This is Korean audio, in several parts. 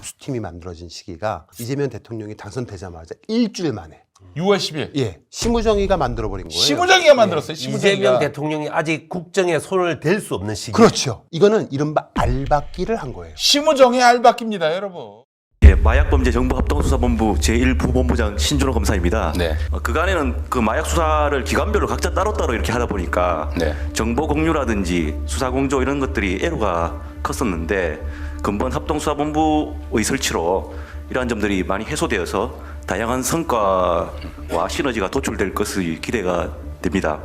합수팀이 만들어진 시기가 이재명 대통령이 당선되자마자 일주일 만에 6월 10일. 예, 심우정이가 만들어버린 거예요. 심우정이가 만들었어요. 이재명 심우정이가. 대통령이 아직 국정에 손을 댈 수 없는 시기. 그렇죠. 이거는 이른바 알박기를 한 거예요. 심우정의 알바끼입니다, 여러분. 예, 마약범죄정보합동수사본부 제1부본부장 신준호 검사입니다. 네. 그간에는 그 마약 수사를 기관별로 각자 따로따로 이렇게 하다 보니까 네. 정보 공유라든지 수사 공조 이런 것들이 애로가 컸었는데 근본 합동수사본부의 설치로 이러한 점들이 많이 해소되어서 다양한 성과와 시너지가 도출될 것이 기대가 됩니다.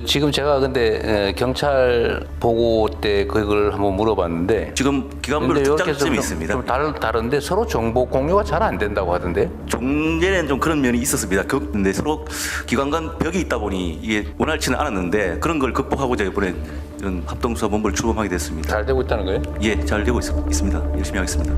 지금 제가 근데 경찰 보고 때 그걸 한번 물어봤는데 지금 기관별로 근데 이렇게 특장점이 있습니다. 좀 다른데 서로 정보 공유가 잘 안 된다고 하던데. 종전에는 좀 그런 면이 있었습니다. 근데 서로 기관 간 벽이 있다 보니 이게 원활치는 않았는데 그런 걸 극복하고자 이번에 이런 합동수사본부를 출범하게 됐습니다. 잘 되고 있다는 거예요? 예, 잘 되고 있습니다. 열심히 하겠습니다.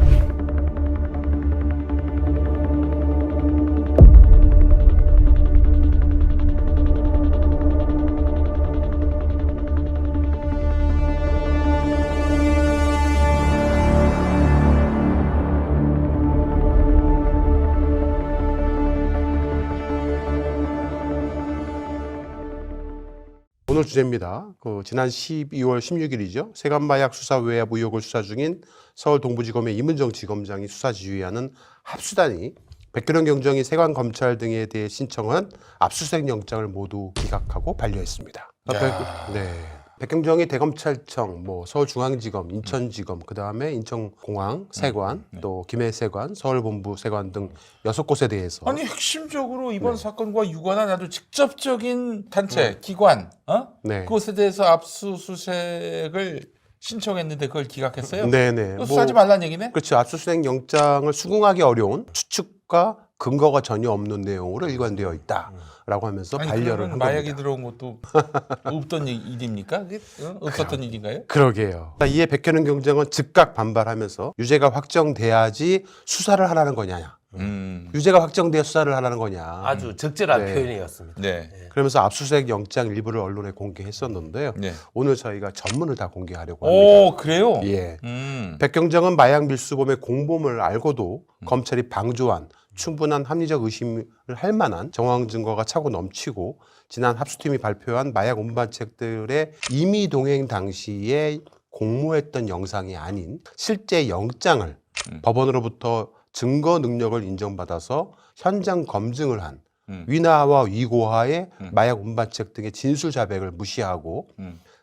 오늘 주제입니다. 지난 12월 16일이죠. 세관마약 수사 외압 의혹을 수사 중인 서울 동부지검의 이문정 지검장이 수사 지휘하는 합수단이 백규령 경정이 세관검찰 등에 대해 신청한 압수수색 영장을 모두 기각하고 반려했습니다. 백경정이 대검찰청, 서울중앙지검, 인천지검, 그 다음에 인천공항 세관, 또 김해세관, 서울본부 세관 등 6곳에 대해서 아니 핵심적으로 이번 사건과 유관한 아주 직접적인 단체, 기관, 네. 그것에 대해서 압수수색을 신청했는데 그걸 기각했어요? 네네. 수사하지 말라는 얘기네? 그렇죠. 압수수색 영장을 수긍하기 어려운 추측과 근거가 전혀 없는 내용으로 일관되어 있다라고 하면서 반려를 한 마약이 겁니다. 들어온 것도 없던 일입니까? 그게 없었던 일인가요? 그러게요. 이에 백현웅 경장은 즉각 반발하면서 유죄가 확정돼야지 수사를 하라는 거냐. 유죄가 확정돼야 수사를 하라는 거냐. 아주 적절한 네. 표현이었습니다. 네. 그러면서 압수수색 영장 일부를 언론에 공개했었는데요. 네. 오늘 저희가 전문을 다 공개하려고 합니다. 오, 그래요? 예. 백경정은 마약 밀수범의 공범을 알고도 검찰이 방조한 충분한 합리적 의심을 할 만한 정황 증거가 차고 넘치고 지난 합수팀이 발표한 마약 운반책들의 임의 동행 당시에 공모했던 영상이 아닌 실제 영장을 법원으로부터 증거 능력을 인정받아서 현장 검증을 한 위나와 위고하의 마약 운반책 등의 진술 자백을 무시하고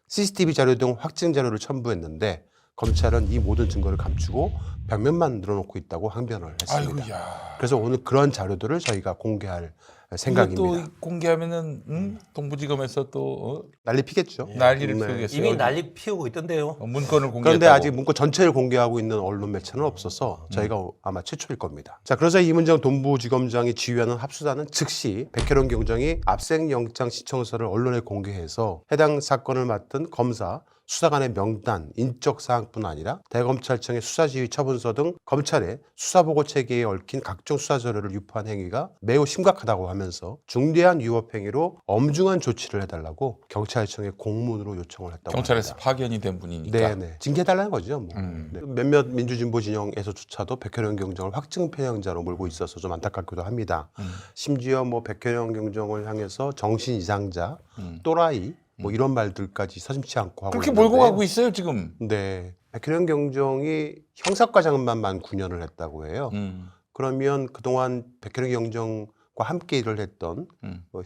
CCTV 자료 등 확증 자료를 첨부했는데 검찰은 이 모든 증거를 감추고 벽면만 늘어놓고 있다고 항변을 했습니다. 아이고야. 그래서 오늘 그런 자료들을 저희가 공개할 이거 생각입니다. 또 공개하면은 동부지검에서 또 난리 피겠죠. 난리를 네. 피우겠어요. 이미 난리 피우고 있던데요. 문건을 공개했다고. 그런데 아직 문건 전체를 공개하고 있는 언론 매체는 없어서 저희가 아마 최초일 겁니다. 자, 그래서 이문정 동부지검장이 지휘하는 합수단은 즉시 백혜론 경정이 압수영장 신청서를 언론에 공개해서 해당 사건을 맡은 검사, 수사관의 명단, 인적 사항뿐 아니라 대검찰청의 수사지휘 처분서 등 검찰의 수사보고 체계에 얽힌 각종 수사 자료를 유포한 행위가 매우 심각하다고 하면서 중대한 위법 행위로 엄중한 조치를 해달라고 경찰청에 공문으로 요청을 했다고 경찰에서 합니다. 파견이 된 분이니까. 네네. 징계해달라는 거죠. 네. 몇몇 민주진보 진영에서조차도 백현영 경정을 확증 편향자로 몰고 있어서 좀 안타깝기도 합니다. 심지어 백현영 경정을 향해서 정신 이상자, 또라이 이런 말들까지 서슴지 않고 하고 그렇게 있는데 몰고 가고 있어요 지금. 네. 백현영 경정이 형사과장만 만 9년을 했다고 해요. 그러면 그동안 백현영 경정과 함께 일을 했던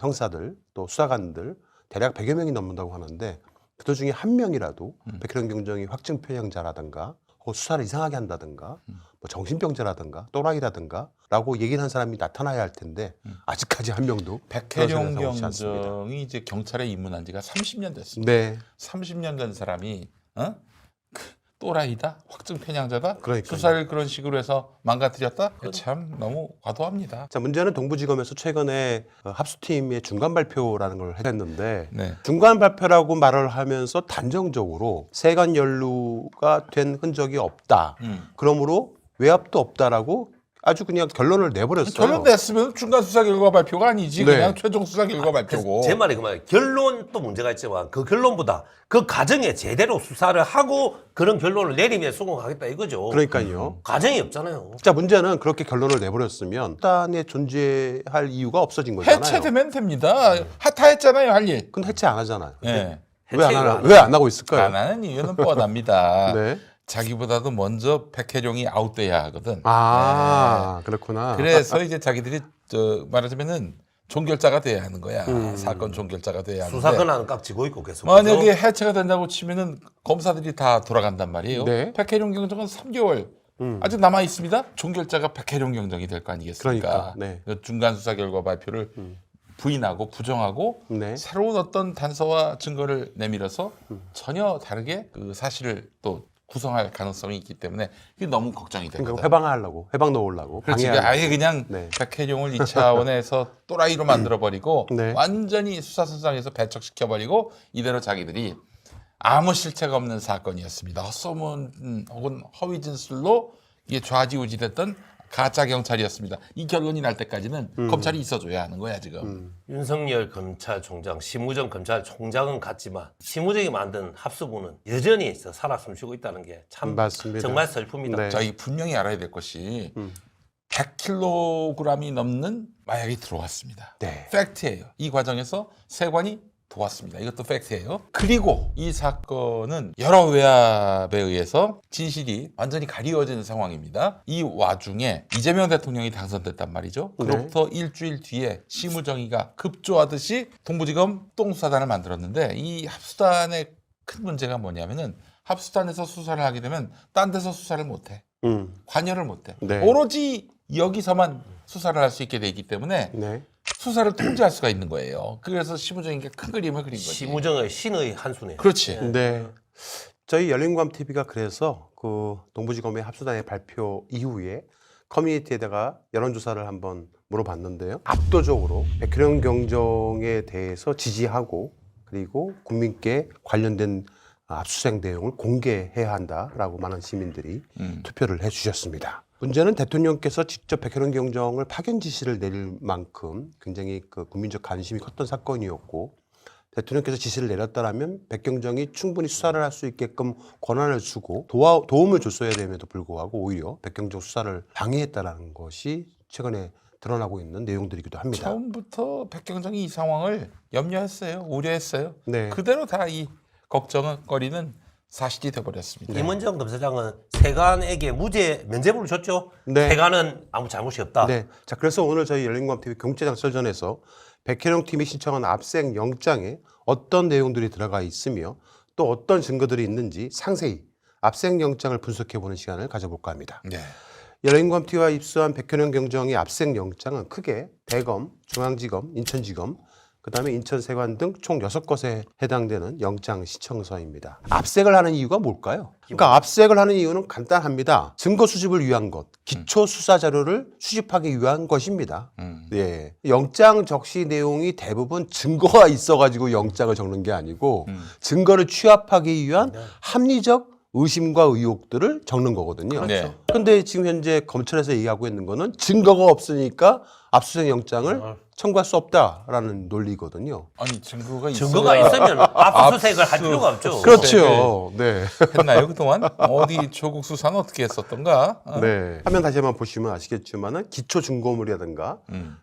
형사들 또 수사관들 대략 100여 명이 넘는다고 하는데 그들 중에 한 명이라도 백현영 경정이 확증 편향자라든가 수사를 이상하게 한다든가 정신병자라든가 또라이라든가 라고 얘기를 한 사람이 나타나야 할 텐데 아직까지 한 명도 백혜령 그런 사람이 나오지 않습니다. 경정이 이제 경찰에 입문한 지가 30년 됐습니다. 네. 30년 된 사람이 또라이다, 확증 편향자다, 그러니까요. 수사를 그런 식으로 해서 망가뜨렸다. 참 너무 과도합니다. 자, 문제는 동부지검에서 최근에 합수팀의 중간 발표라는 걸 했는데 네. 중간 발표라고 말을 하면서 단정적으로 세관 연루가 된 흔적이 없다. 그러므로 외압도 없다라고 아주 그냥 결론을 내버렸어요. 결론 냈으면 중간 수사 결과 발표가 아니지 네. 그냥 최종 수사 결과 발표고. 제 말이 그 말이에요. 결론도 문제가 있지만 그 결론보다 그 과정에 제대로 수사를 하고 그런 결론을 내리면 성공하겠다 이거죠. 그러니까요. 과정이 없잖아요. 자, 문제는 그렇게 결론을 내버렸으면 수단에 존재할 이유가 없어진 거잖아요. 해체되면 됩니다. 하타했잖아요 할 일. 근데 해체 안 하잖아요. 네. 왜 안 하고 있을까요? 안 하는 이유는 뻔합니다. 네. 자기보다도 먼저 백혜룡이 아웃돼야 하거든. 아, 그렇구나. 그래서 이제 자기들이 말하자면은 종결자가 돼야 하는 거야. 사건 종결자가 돼야 하는데. 수사 권한은 깍 쥐고 있고 계속. 만약에 해체가 된다고 치면은 검사들이 다 돌아간단 말이에요. 네. 백혜룡 경정은 3개월 아직 남아 있습니다. 종결자가 백혜룡 경정이 될 거 아니겠습니까? 그러니까, 네. 그 중간 수사 결과 발표를 부인하고 부정하고 네. 새로운 어떤 단서와 증거를 내밀어서 전혀 다르게 그 사실을 또 구성할 가능성이 있기 때문에 이게 너무 걱정이 그러니까 됩니다. 해방하려고, 해방 넣으려고. 그렇지. 방해하려고. 아예 그냥 네. 백혜룡을 2차원에서 또라이로 만들어버리고 네. 완전히 수사선상에서 배척시켜버리고 이대로 자기들이 아무 실체가 없는 사건이었습니다. 헛소문 혹은 허위 진술로 이게 좌지우지됐던 가짜 경찰이었습니다. 이 결론이 날 때까지는 검찰이 있어줘야 하는 거야 지금. 윤석열 검찰총장, 심우정 검찰총장은 같지만 심우정이 만든 합수부는 여전히 살아 숨쉬고 있다는 게 참 맞습니다. 정말 슬픕니다. 네. 자, 이 분명히 알아야 될 것이 100kg이 넘는 마약이 들어왔습니다. 네. 팩트예요. 이 과정에서 세관이 도왔습니다. 이것도 팩트예요. 그리고 이 사건은 여러 외압에 의해서 진실이 완전히 가리워지는 상황입니다. 이 와중에 이재명 대통령이 당선됐단 말이죠. 그로부터 일주일 뒤에 심우정이가 급조하듯이 동부지검 똥수사단을 만들었는데 이 합수단의 큰 문제가 뭐냐면은 합수단에서 수사를 하게 되면 딴 데서 수사를 못해. 관여를 못해. 네. 오로지 여기서만 수사를 할 수 있게 돼 있기 때문에 네. 수사를 통제할 수가 있는 거예요. 그래서 심우정이가 큰 그림을 그린 거지. 심우정의 신의 한 수네요. 그렇지. 네. 저희 열린광 TV가 그래서 그 동부지검의 합수단의 발표 이후에 커뮤니티에다가 여론조사를 한번 물어봤는데요. 압도적으로 백혜령 경정에 대해서 지지하고 그리고 국민께 관련된 압수수색 내용을 공개해야 한다라고 많은 시민들이 투표를 해주셨습니다. 문제는 대통령께서 직접 백혜령 경정을 파견 지시를 내릴 만큼 굉장히 그 국민적 관심이 컸던 사건이었고 대통령께서 지시를 내렸다라면 백경정이 충분히 수사를 할 수 있게끔 권한을 주고 도움을 줬어야 됨에도 불구하고 오히려 백경정 수사를 방해했다라는 것이 최근에 드러나고 있는 내용들이기도 합니다. 처음부터 백경정이 이 상황을 염려했어요. 우려했어요. 네. 그대로 다 이 걱정거리는 사실이 돼버렸습니다. 김은정 검사장은 세관에게 무죄 면죄부를 줬죠. 네. 세관은 아무 잘못이 없다. 네. 자, 그래서 오늘 저희 열린광TV 경제장 설전에서 백혜령 팀이 신청한 압수수색 영장에 어떤 내용들이 들어가 있으며 또 어떤 증거들이 있는지 상세히 압수수색 영장을 분석해보는 시간을 가져볼까 합니다. 네. 열린광TV가 입수한 백혜령 경정의 압수수색 영장은 크게 대검, 중앙지검, 인천지검, 그다음에 인천세관 등 총 6곳에 해당되는 영장 신청서입니다. 압색을 하는 이유가 뭘까요? 그러니까 압색을 하는 이유는 간단합니다. 증거 수집을 위한 것, 기초 수사 자료를 수집하기 위한 것입니다. 예. 영장 적시 내용이 대부분 증거가 있어가지고 영장을 적는 게 아니고 증거를 취합하기 위한 합리적 의심과 의혹들을 적는 거거든요. 네. 그런데 지금 현재 검찰에서 얘기하고 있는 거는 증거가 없으니까 압수수색 영장을 청구할 수 없다라는 논리거든요. 아니 증거가 있으면 압수수색을 할 필요가 없죠. 그렇죠. 네. 했나요 그동안? 어디 조국 수사는 어떻게 했었던가? 네. 화면 다시 한번 보시면 아시겠지만은 기초 증거물이라든가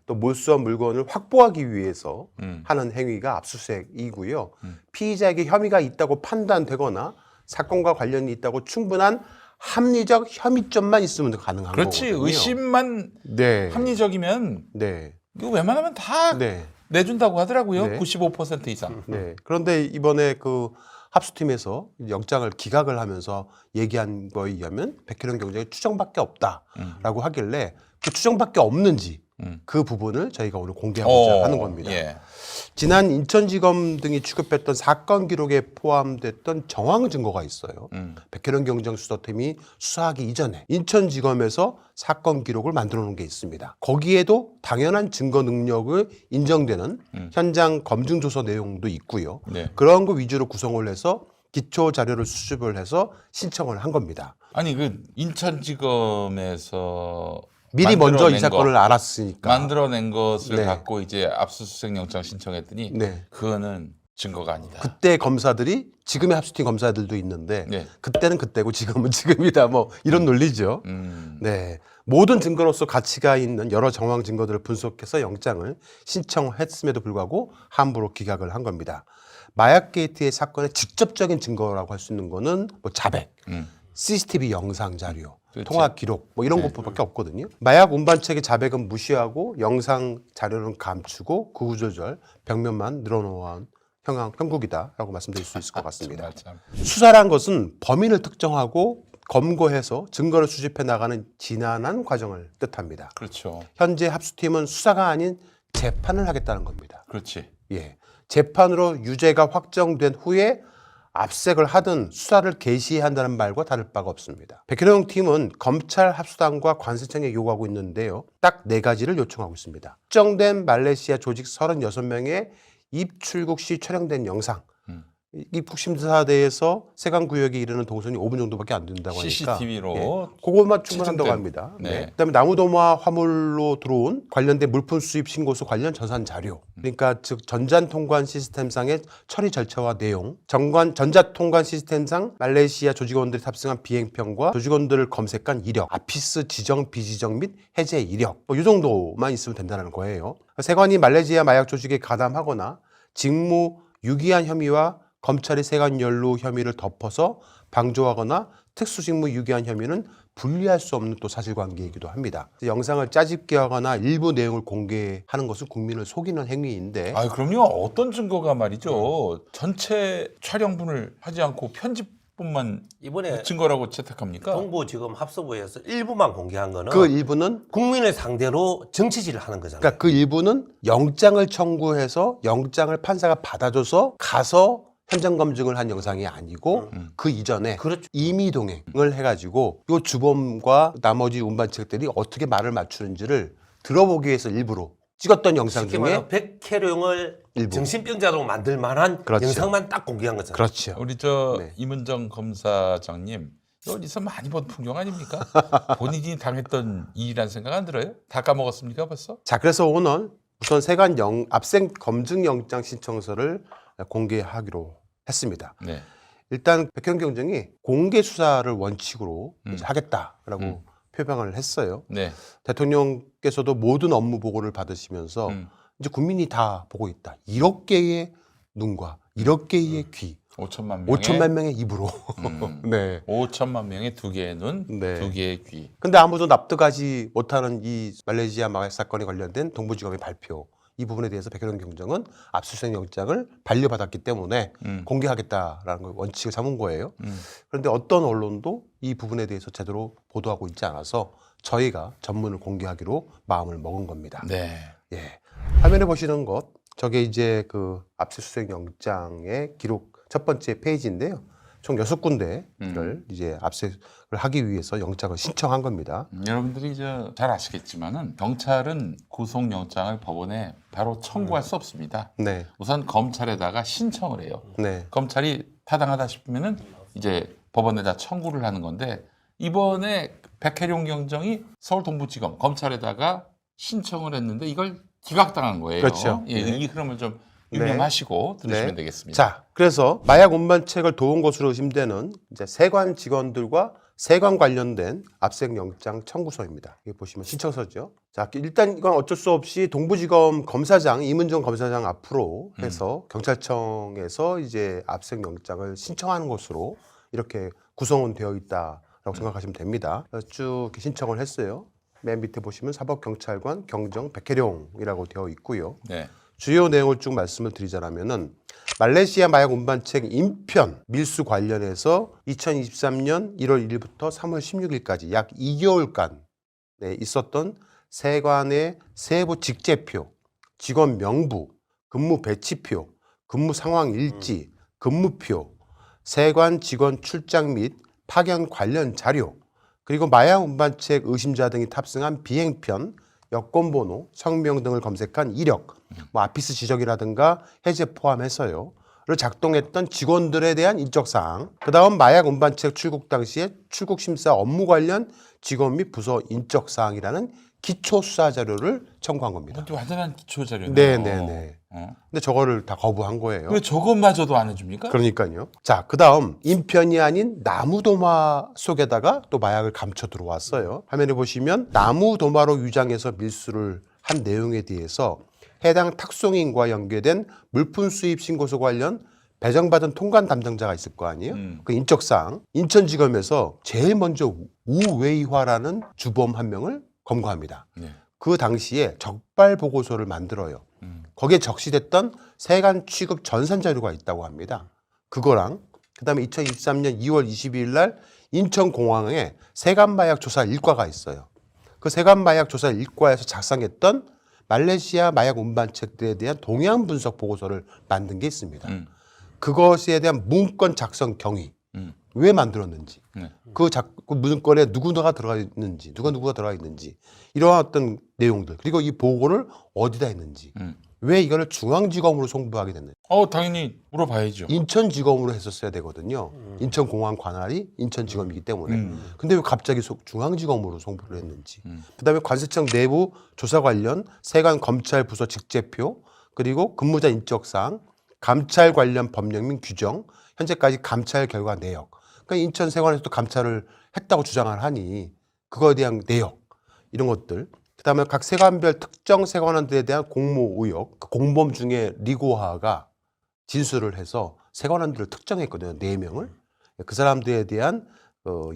또 몰수한 물건을 확보하기 위해서 하는 행위가 압수수색이고요. 피의자에게 혐의가 있다고 판단되거나 사건과 관련이 있다고 충분한 합리적 혐의점만 있으면 가능한 그렇지. 거거든요. 의심만 네. 합리적이면 네. 이거 웬만하면 다 네. 내준다고 하더라고요. 네. 95% 이상. 네. 그런데 이번에 그 합수팀에서 영장을 기각을 하면서 얘기한 거에 의하면 백혜령 경정이 추정밖에 없다라고 하길래 그 추정밖에 없는지 그 부분을 저희가 오늘 공개하고자 하는 겁니다. 예. 지난 인천지검 등이 취급했던 사건 기록에 포함됐던 정황 증거가 있어요. 백혜령 경정수사팀이 수사하기 이전에 인천지검에서 사건 기록을 만들어 놓은 게 있습니다. 거기에도 당연한 증거 능력을 인정되는 현장 검증 조서 내용도 있고요. 네. 그런 거 위주로 구성을 해서 기초 자료를 수집을 해서 신청을 한 겁니다. 아니 그 인천지검에서 미리 먼저 이 만들어낸 사건을 거. 알았으니까. 만들어낸 것을 네. 갖고 이제 압수수색 영장 신청했더니 네. 그거는 증거가 아니다. 그때 검사들이 지금의 합수팀 검사들도 있는데 네. 그때는 그때고 지금은 지금이다 뭐 이런 논리죠. 네. 모든 증거로서 가치가 있는 여러 정황 증거들을 분석해서 영장을 신청했음에도 불구하고 함부로 기각을 한 겁니다. 마약 게이트의 사건의 직접적인 증거라고 할 수 있는 거는 뭐 자백, CCTV 영상 자료, 그렇지. 통화 기록 뭐 이런 것밖에 없거든요. 마약 운반책의 자백은 무시하고 영상 자료는 감추고 구구조절 벽면만 늘어놓은 형국이다라고 말씀드릴 수 있을 것 같습니다. 정말 참. 수사란 것은 범인을 특정하고 검거해서 증거를 수집해 나가는 지난한 과정을 뜻합니다. 그렇죠. 현재 합수팀은 수사가 아닌 재판을 하겠다는 겁니다. 그렇지. 예. 재판으로 유죄가 확정된 후에 압색을 하든 수사를 개시한다는 말과 다를 바가 없습니다. 백현영 팀은 검찰 합수단과 관세청에 요구하고 있는데요. 딱 4가지를 요청하고 있습니다. 특정된 말레이시아 조직 36명의 입출국 시 촬영된 영상, 입국 심사대에서 세관구역에 이르는 동선이 5분 정도밖에 안 된다고 하니까 CCTV로 그것만 충분한다고 측정된- 합니다. 네. 네. 그다음에 나무도마 화물로 들어온 관련된 물품 수입 신고서 관련 전산 자료, 그러니까 즉 전자통관 시스템상의 처리 절차와 내용, 전자통관 시스템상 말레이시아 조직원들이 탑승한 비행편과 조직원들을 검색한 이력, 아피스 지정 비지정 및 해제 이력, 뭐 이 정도만 있으면 된다는 거예요. 세관이 말레이시아 마약 조직에 가담하거나 직무 유기한 혐의와 검찰의 세관 연루 혐의를 덮어서 방조하거나 특수직무 유기한 혐의는 분리할 수 없는 또 사실관계이기도 합니다. 영상을 짜집게 하거나 일부 내용을 공개하는 것은 국민을 속이는 행위인데 아, 그럼요. 어떤 증거가 말이죠. 전체 촬영분을 하지 않고 편집분만 이번에 증거라고 채택합니까? 동부지검 합수부에서 일부만 공개한 거는 그 일부는 국민을 상대로 정치질을 하는 거잖아요. 그러니까 그 일부는 영장을 청구해서 영장을 판사가 받아줘서 가서 현장 검증을 한 영상이 아니고 그 이전에 그렇죠. 임의 동행을 해가지고 이 주범과 나머지 운반책들이 어떻게 말을 맞추는지를 들어보기 위해서 일부러 찍었던 영상 쉽게 중에 말하면 백혜룡을 일부. 정신병자로 만들 만한 그렇죠. 영상만 딱 공개한 거잖아요. 그렇죠. 우리 저 네. 임은정 검사장님 어디서 많이 본 풍경 아닙니까? 본인이 당했던 일이란 생각 안 들어요? 다 까먹었습니까 벌써? 자, 그래서 오늘 우선 세관 압생 검증 영장 신청서를 공개하기로 했습니다. 네. 일단 백현 경정이 공개 수사를 원칙으로 이제 하겠다라고 표명을 했어요. 네. 대통령께서도 모든 업무 보고를 받으시면서 이제 국민이 다 보고 있다. 1억 개의 눈과 1억 개의 귀, 5천만 명의 5천만 명의 입으로. 네. 5천만 명의 2개의 눈, 네. 2개의 귀. 근데 아무도 납득하지 못하는 이 말레이시아 마약 사건에 관련된 동부지검의 발표, 이 부분에 대해서 백현영 경정은 압수수색 영장을 반려받았기 때문에 공개하겠다라는 걸 원칙을 삼은 거예요. 그런데 어떤 언론도 이 부분에 대해서 제대로 보도하고 있지 않아서 저희가 전문을 공개하기로 마음을 먹은 겁니다. 네. 예. 화면에 보시는 것, 저게 이제 그 압수수색 영장의 기록 첫 번째 페이지인데요. 총 6군데를 이제 압수를 하기 위해서 영장을 신청한 겁니다. 여러분들이 잘 아시겠지만은 경찰은 구속영장을 법원에 바로 청구할 수 없습니다. 네. 우선 검찰에다가 신청을 해요. 네. 검찰이 타당하다 싶으면은 이제 법원에다 청구를 하는 건데 이번에 백혜룡 경정이 서울 동부지검 검찰에다가 신청을 했는데 이걸 기각당한 거예요. 그렇죠. 예, 네. 이 흐름을 좀 네. 유념하시고 들으시면 네. 되겠습니다. 자, 그래서 마약 운반책을 도운 것으로 의심되는 이제 세관 직원들과 세관 관련된 압색 영장 청구서입니다. 이게 보시면 신청서죠. 자, 일단 이건 어쩔 수 없이 동부지검 검사장 임은정 검사장 앞으로 해서 경찰청에서 이제 압색 영장을 신청하는 것으로 이렇게 구성은 되어 있다라고 생각하시면 됩니다. 그래서 쭉 이렇게 신청을 했어요. 맨 밑에 보시면 사법경찰관 경정 백혜룡이라고 되어 있고요. 네. 주요 내용을 쭉 말씀을 드리자면은 말레이시아 마약 운반책 인편 밀수 관련해서 2023년 1월 1일부터 3월 16일까지 약 2개월간 있었던 세관의 세부 직제표, 직원 명부, 근무 배치표, 근무 상황 일지, 근무표, 세관 직원 출장 및 파견 관련 자료, 그리고 마약 운반책 의심자 등이 탑승한 비행편, 여권번호, 성명 등을 검색한 이력, 뭐 아피스 지적이라든가 해제 포함해서요. 작동했던 직원들에 대한 인적사항, 그 다음 마약 운반책 출국 당시에 출국 심사 업무 관련 직원 및 부서 인적사항이라는 기초 수사 자료를 청구한 겁니다. 이것도 완전한 기초 자료네요. 네네네. 근데 저거를 다 거부한 거예요. 왜 저것마저도 안 해줍니까? 그러니까요. 자, 그 다음 인편이 아닌 나무도마 속에다가 또 마약을 감춰 들어왔어요. 화면에 보시면 나무도마로 위장해서 밀수를 한 내용에 대해서 해당 탁송인과 연계된 물품 수입 신고서 관련 배정받은 통관 담당자가 있을 거 아니에요? 그 인적사항, 인천지검에서 제일 먼저 우웨이화라는 주범 한 명을 검거합니다. 네. 그 당시에 적발 보고서를 만들어요. 거기에 적시됐던 세관 취급 전산 자료가 있다고 합니다. 그거랑 그다음에 2023년 2월 22일 날 인천공항에 세관마약 조사 일과가 있어요. 그 세관마약 조사 일과에서 작성했던 말레이시아 마약 운반책들에 대한 동향 분석 보고서를 만든 게 있습니다. 그것에 대한 문건 작성 경위, 왜 만들었는지, 네. 그 문건에 누구가 들어가 있는지, 누가 들어가 있는지, 이러한 어떤 내용들, 그리고 이 보고를 어디다 했는지, 왜 이거를 중앙지검으로 송부하게 됐는지. 당연히 물어봐야죠. 인천지검으로 했었어야 되거든요. 인천공항 관할이 인천지검이기 때문에. 근데 왜 갑자기 중앙지검으로 송부를 했는지. 그다음에 관세청 내부 조사 관련 세관 검찰 부서 직제표, 그리고 근무자 인적사항, 감찰 관련 법령 및 규정, 현재까지 감찰 결과 내역. 그러니까 인천 세관에서도 감찰을 했다고 주장을 하니 그거에 대한 내역, 이런 것들. 그다음에 각 세관별 특정 세관원들에 대한 공모 의혹, 그 공범 중에 리고하가 진술을 해서 세관원들을 특정했거든요. 4명을. 그 사람들에 대한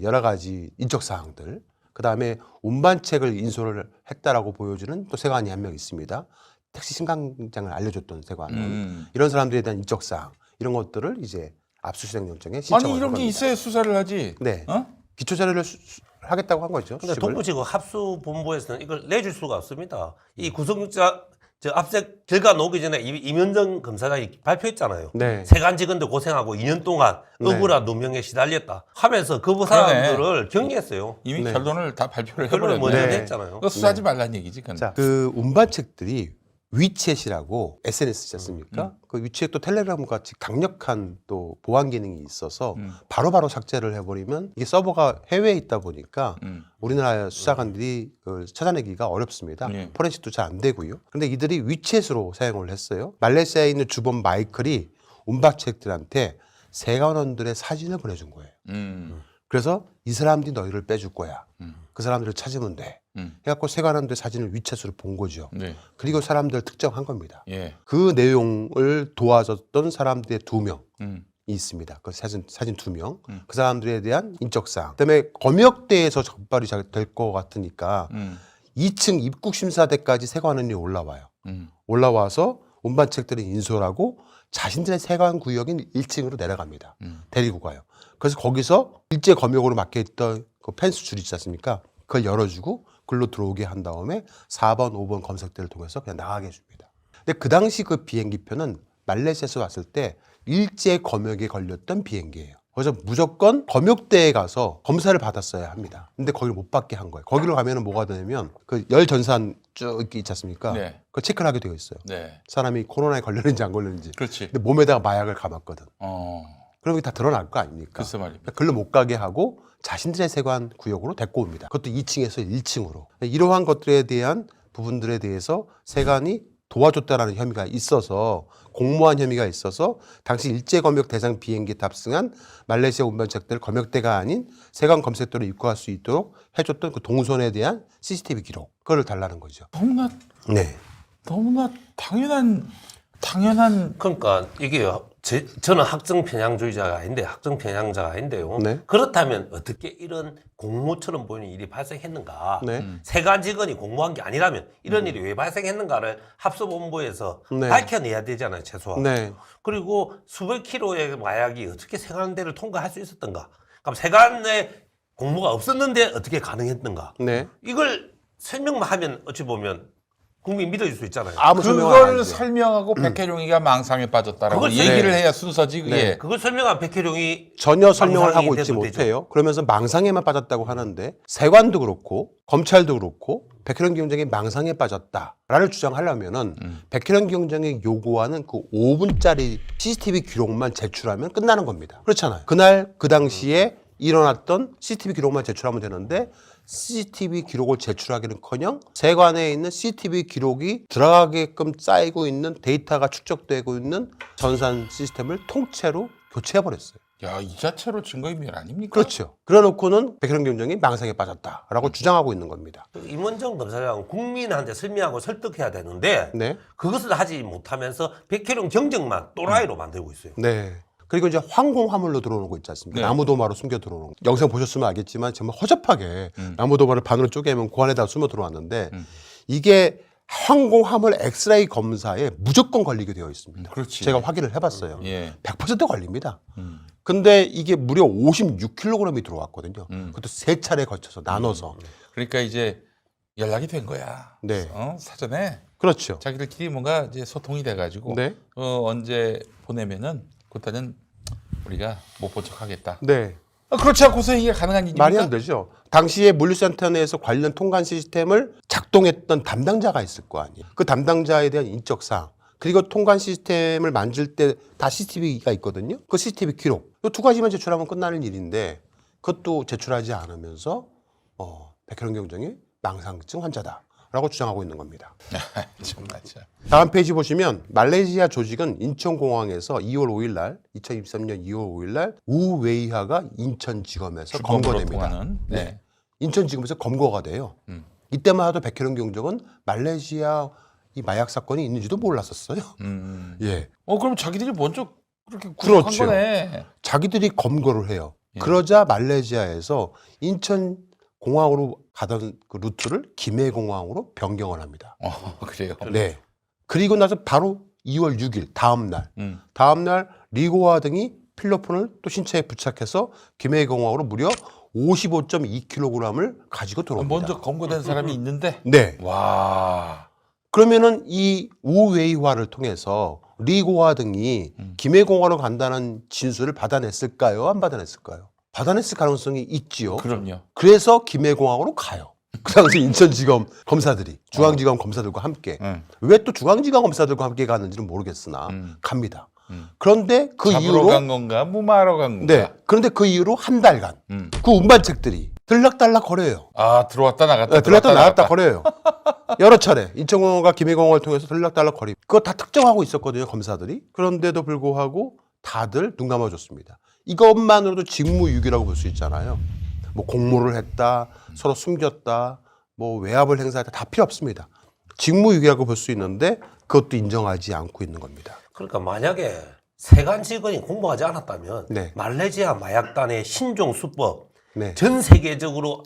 여러 가지 인적 사항들. 그다음에 운반책을 인솔을 했다라고 보여주는 또 세관이 한 명 있습니다. 택시 신강장을 알려줬던 세관원. 이런 사람들에 대한 인적 사항, 이런 것들을 이제 압수수색 영장에 신청을 아니 이런 게 있어야 수사를 하지. 네. 어? 기초 자료를 하겠다고 한 거죠. 근데 수집을. 동부지구 합수본부에서는 이걸 내줄 수가 없습니다. 이 구속영장 압색 결과 나오기 전에 이면정 검사장이 발표했잖아요. 네. 세관 직원들 고생하고 2년 동안 네. 억울한 누명에 시달렸다 하면서 그 사람들을 경계했어요. 이미 네. 결론을 다 발표를 결론을 해버렸네. 먼저 네. 냈잖아요. 그거 수사하지 말라는 얘기지. 그건. 자, 그 운반책들이 위챗이라고 SNS지 않습니까? 그 위챗도 텔레그램 같이 강력한 또 보안 기능이 있어서 바로바로 삭제를 해버리면 이게 서버가 해외에 있다 보니까 우리나라 수사관들이 그걸 찾아내기가 어렵습니다. 예. 포렌식도 잘 안 되고요. 근데 이들이 위챗으로 사용을 했어요. 말레이시아에 있는 주범 마이클이 운반책들한테 세관원들의 사진을 보내준 거예요. 그래서 이 사람들이 너희를 빼줄 거야. 그 사람들을 찾으면 돼. 해갖고 세관원들 사진을 위챗으로 본 거죠. 네. 그리고 사람들을 특정한 겁니다. 예. 그 내용을 도와줬던 사람들의 2명이 음. 있습니다. 그 사진 2명. 그 사람들에 대한 인적사항. 그다음에 검역대에서 적발이 될 것 같으니까 2층 입국심사대까지 세관원이 올라와요. 올라와서 운반책들을 인솔하고 자신들의 세관 구역인 1층으로 내려갑니다. 데리고 가요. 그래서 거기서 일제 검역으로 막혀있던 그 펜스 줄이 있지 않습니까? 그걸 열어주고 글로 들어오게 한 다음에 4번, 5번 검색대를 통해서 그냥 나가게 해줍니다. 근데 그 당시 그 비행기표는 말레이시아에서 왔을 때 일제 검역에 걸렸던 비행기예요. 그래서 무조건 검역대에 가서 검사를 받았어야 합니다. 근데 거기를 못 받게 한 거예요. 거기로 가면은 뭐가 되냐면 그 열전산 쭉 있지 않습니까? 네. 그걸 체크를 하게 되어 있어요. 네. 사람이 코로나에 걸렸는지 안 걸렸는지. 그렇지. 근데 몸에다가 마약을 감았거든. 그럼 그게 다 드러날 거 아닙니까? 글쎄 말입니다. 글로 못 가게 하고 자신들의 세관 구역으로 데리고 옵니다. 그것도 2층에서 1층으로. 이러한 것들에 대한 부분들에 대해서 세관이 도와줬다라는 혐의가 있어서, 공모한 혐의가 있어서 당시 일제검역 대상 비행기에 탑승한 말레이시아 운반책들 검역대가 아닌 세관 검색도로 입국할 수 있도록 해줬던 그 동선에 대한 CCTV 기록, 그거를 달라는 거죠. 너무나 네. 당연한 그러니까 이게 저는 학정 편향주의자가 아닌데 학정 편향자가 아닌데요. 네. 그렇다면 어떻게 이런 공모처럼 보이는 일이 발생했는가? 네. 세관 직원이 공모한 게 아니라면 이런 일이 왜 발생했는가를 합수본부에서 네. 밝혀내야 되잖아요, 최소한. 네. 그리고 수백 킬로의 마약이 어떻게 세관대를 통과할 수 있었던가? 그럼 세관에 공모가 없었는데 어떻게 가능했는가? 네. 이걸 설명만 하면 어찌 보면 국민 믿어줄 수 있잖아요. 아무 설명을 안 그걸 하죠. 설명하고 백혜룡이가 망상에 빠졌다라고 그걸 얘기를 네. 해야 순서지 그게. 네. 그걸 설명한 백혜룡이 전혀 설명을 망상이 하고 있지 돼도 되죠. 못해요. 그러면서 망상에만 빠졌다고 하는데 세관도 그렇고 검찰도 그렇고 백혜련 경정이 망상에 빠졌다라는 주장하려면은 백혜련 경정이 요구하는 그 5분짜리 CCTV 기록만 제출하면 끝나는 겁니다. 그렇잖아요. 그날 그 당시에 일어났던 CCTV 기록만 제출하면 되는데 CCTV 기록을 제출하기는커녕 세관에 있는 CCTV 기록이 들어가게끔 쌓이고 있는 데이터가 축적되고 있는 전산 시스템을 통째로 교체해버렸어요. 야, 이 자체로 증거인멸 아닙니까? 그렇죠. 그래놓고는 백혜련 경정이 망상에 빠졌다라고 주장하고 있는 겁니다. 임원정 검사장은 국민한테 설명하고 설득해야 되는데 네. 그것을 하지 못하면서 백혜련 경정만 또라이로 만들고 있어요. 네. 그리고 이제 항공화물로 들어오는 거 있지 않습니까? 네. 나무도마로 숨겨 들어오는 거. 영상 보셨으면 알겠지만 정말 허접하게 나무도마를 반으로 쪼개면 그 안에다 숨어 들어왔는데 이게 항공화물 엑스레이 검사에 무조건 걸리게 되어 있습니다. 그렇지. 제가 확인을 해봤어요. 예. 100% 걸립니다. 근데 이게 무려 56kg이 들어왔거든요. 그것도 3차례 걸쳐서 나눠서. 그러니까 이제 연락이 된 거야. 네. 사전에 그렇죠. 자기들끼리 뭔가 이제 소통이 돼가지고 네. 언제 보내면은 그때는 우리가 못 본 척하겠다. 네. 그렇지 않고서 이게 가능한 일입니까? 말이 안 되죠. 당시에 물류센터 내에서 관련 통관 시스템을 작동했던 담당자가 있을 거 아니에요. 그 담당자에 대한 인적사항 그리고 통관 시스템을 만질 때 다 CCTV가 있거든요. 그 CCTV 기록 이 두 가지만 제출하면 끝나는 일인데 그것도 제출하지 않으면서 백혜련 경정이 망상증 환자다라고 주장하고 있는 겁니다. 정말 참. 다음 페이지 보시면 말레이시아 조직은 인천공항에서 2월 5일 날 2023년 2월 5일 날 우웨이하가 인천지검에서 검거됩니다. 통하는, 네. 인천지검에서 검거가 돼요. 이때만 해도 백혜련 경정은 말레이시아 이 마약 사건이 있는지도 몰랐었어요. 예, 그럼 자기들이 먼저 그렇게 구속한 그렇죠. 거네. 자기들이 검거를 해요. 예. 그러자 말레이시아에서 인천공항으로 가던 그 루트를 김해공항으로 변경을 합니다. 그래요. 네. 그리고 나서 바로 2월 6일 다음 날 리고아 등이 필로폰을 또 신체에 부착해서 김해공항으로 무려 55.2kg을 가지고 들어옵니다. 먼저 검거된 사람이 있는데. 네. 와. 그러면은 이 우웨이화를 통해서 리고아 등이 김해공항으로 간다는 진술을 받아냈을까요? 안 받아냈을까요? 받아냈을 가능성이 있지요. 그럼요. 그래서 김해공항으로 가요. 그 당시 인천지검 검사들이 중앙지검 검사들과 함께 왜 또 중앙지검 검사들과 함께 가는지는 모르겠으나 갑니다. 그런데 그 잡으러 이후로 간 건가 무마하러 간 건가? 네. 그런데 그 이후로 한 달간 그 운반책들이 들락달락 거려요. 들어왔다 나갔다. 들락달락 나갔다 거려요. 여러 차례 인천공항과 김해공항을 통해서 들락달락 거리. 그거 다 특정하고 있었거든요, 검사들이. 그런데도 불구하고 다들 눈 감아줬습니다. 이것만으로도 직무유기라고 볼 수 있잖아요. 뭐 공모를 했다, 서로 숨겼다, 뭐 외압을 행사했다 다 필요 없습니다. 직무유기라고 볼 수 있는데 그것도 인정하지 않고 있는 겁니다. 그러니까 만약에 세관 직원이 공부하지 않았다면 네. 말레이시아 마약단의 신종 수법 네. 전 세계적으로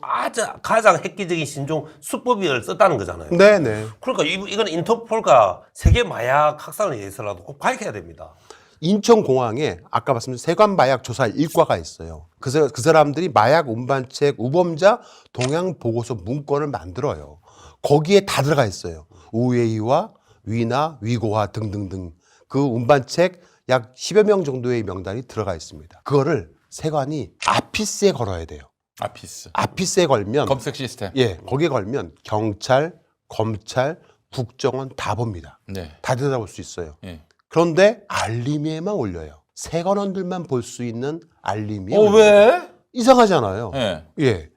가장 획기적인 신종 수법을 썼다는 거잖아요. 네네. 그러니까 이건 인터폴과 세계 마약 확산을 위해서라도 꼭 밝혀야 됩니다. 인천공항에 아까 말씀드린 세관마약 조사 일과가 있어요. 그 사람들이 마약 운반책 우범자 동향 보고서 문건을 만들어요. 거기에 다 들어가 있어요. 우웨이와 위나 위고화 등등등 그 운반책 약 10여 명 정도의 명단이 들어가 있습니다. 그거를 세관이 아피스에 걸어야 돼요. 아피스. 아피스에 걸면 검색 시스템. 예, 거기에 걸면 경찰, 검찰, 국정원 다 봅니다. 네. 다 들여다볼 수 있어요. 예. 그런데 알림에만 올려요. 세관원들만 볼 수 있는 알림이. 왜? 이상하잖아요. 예. 예.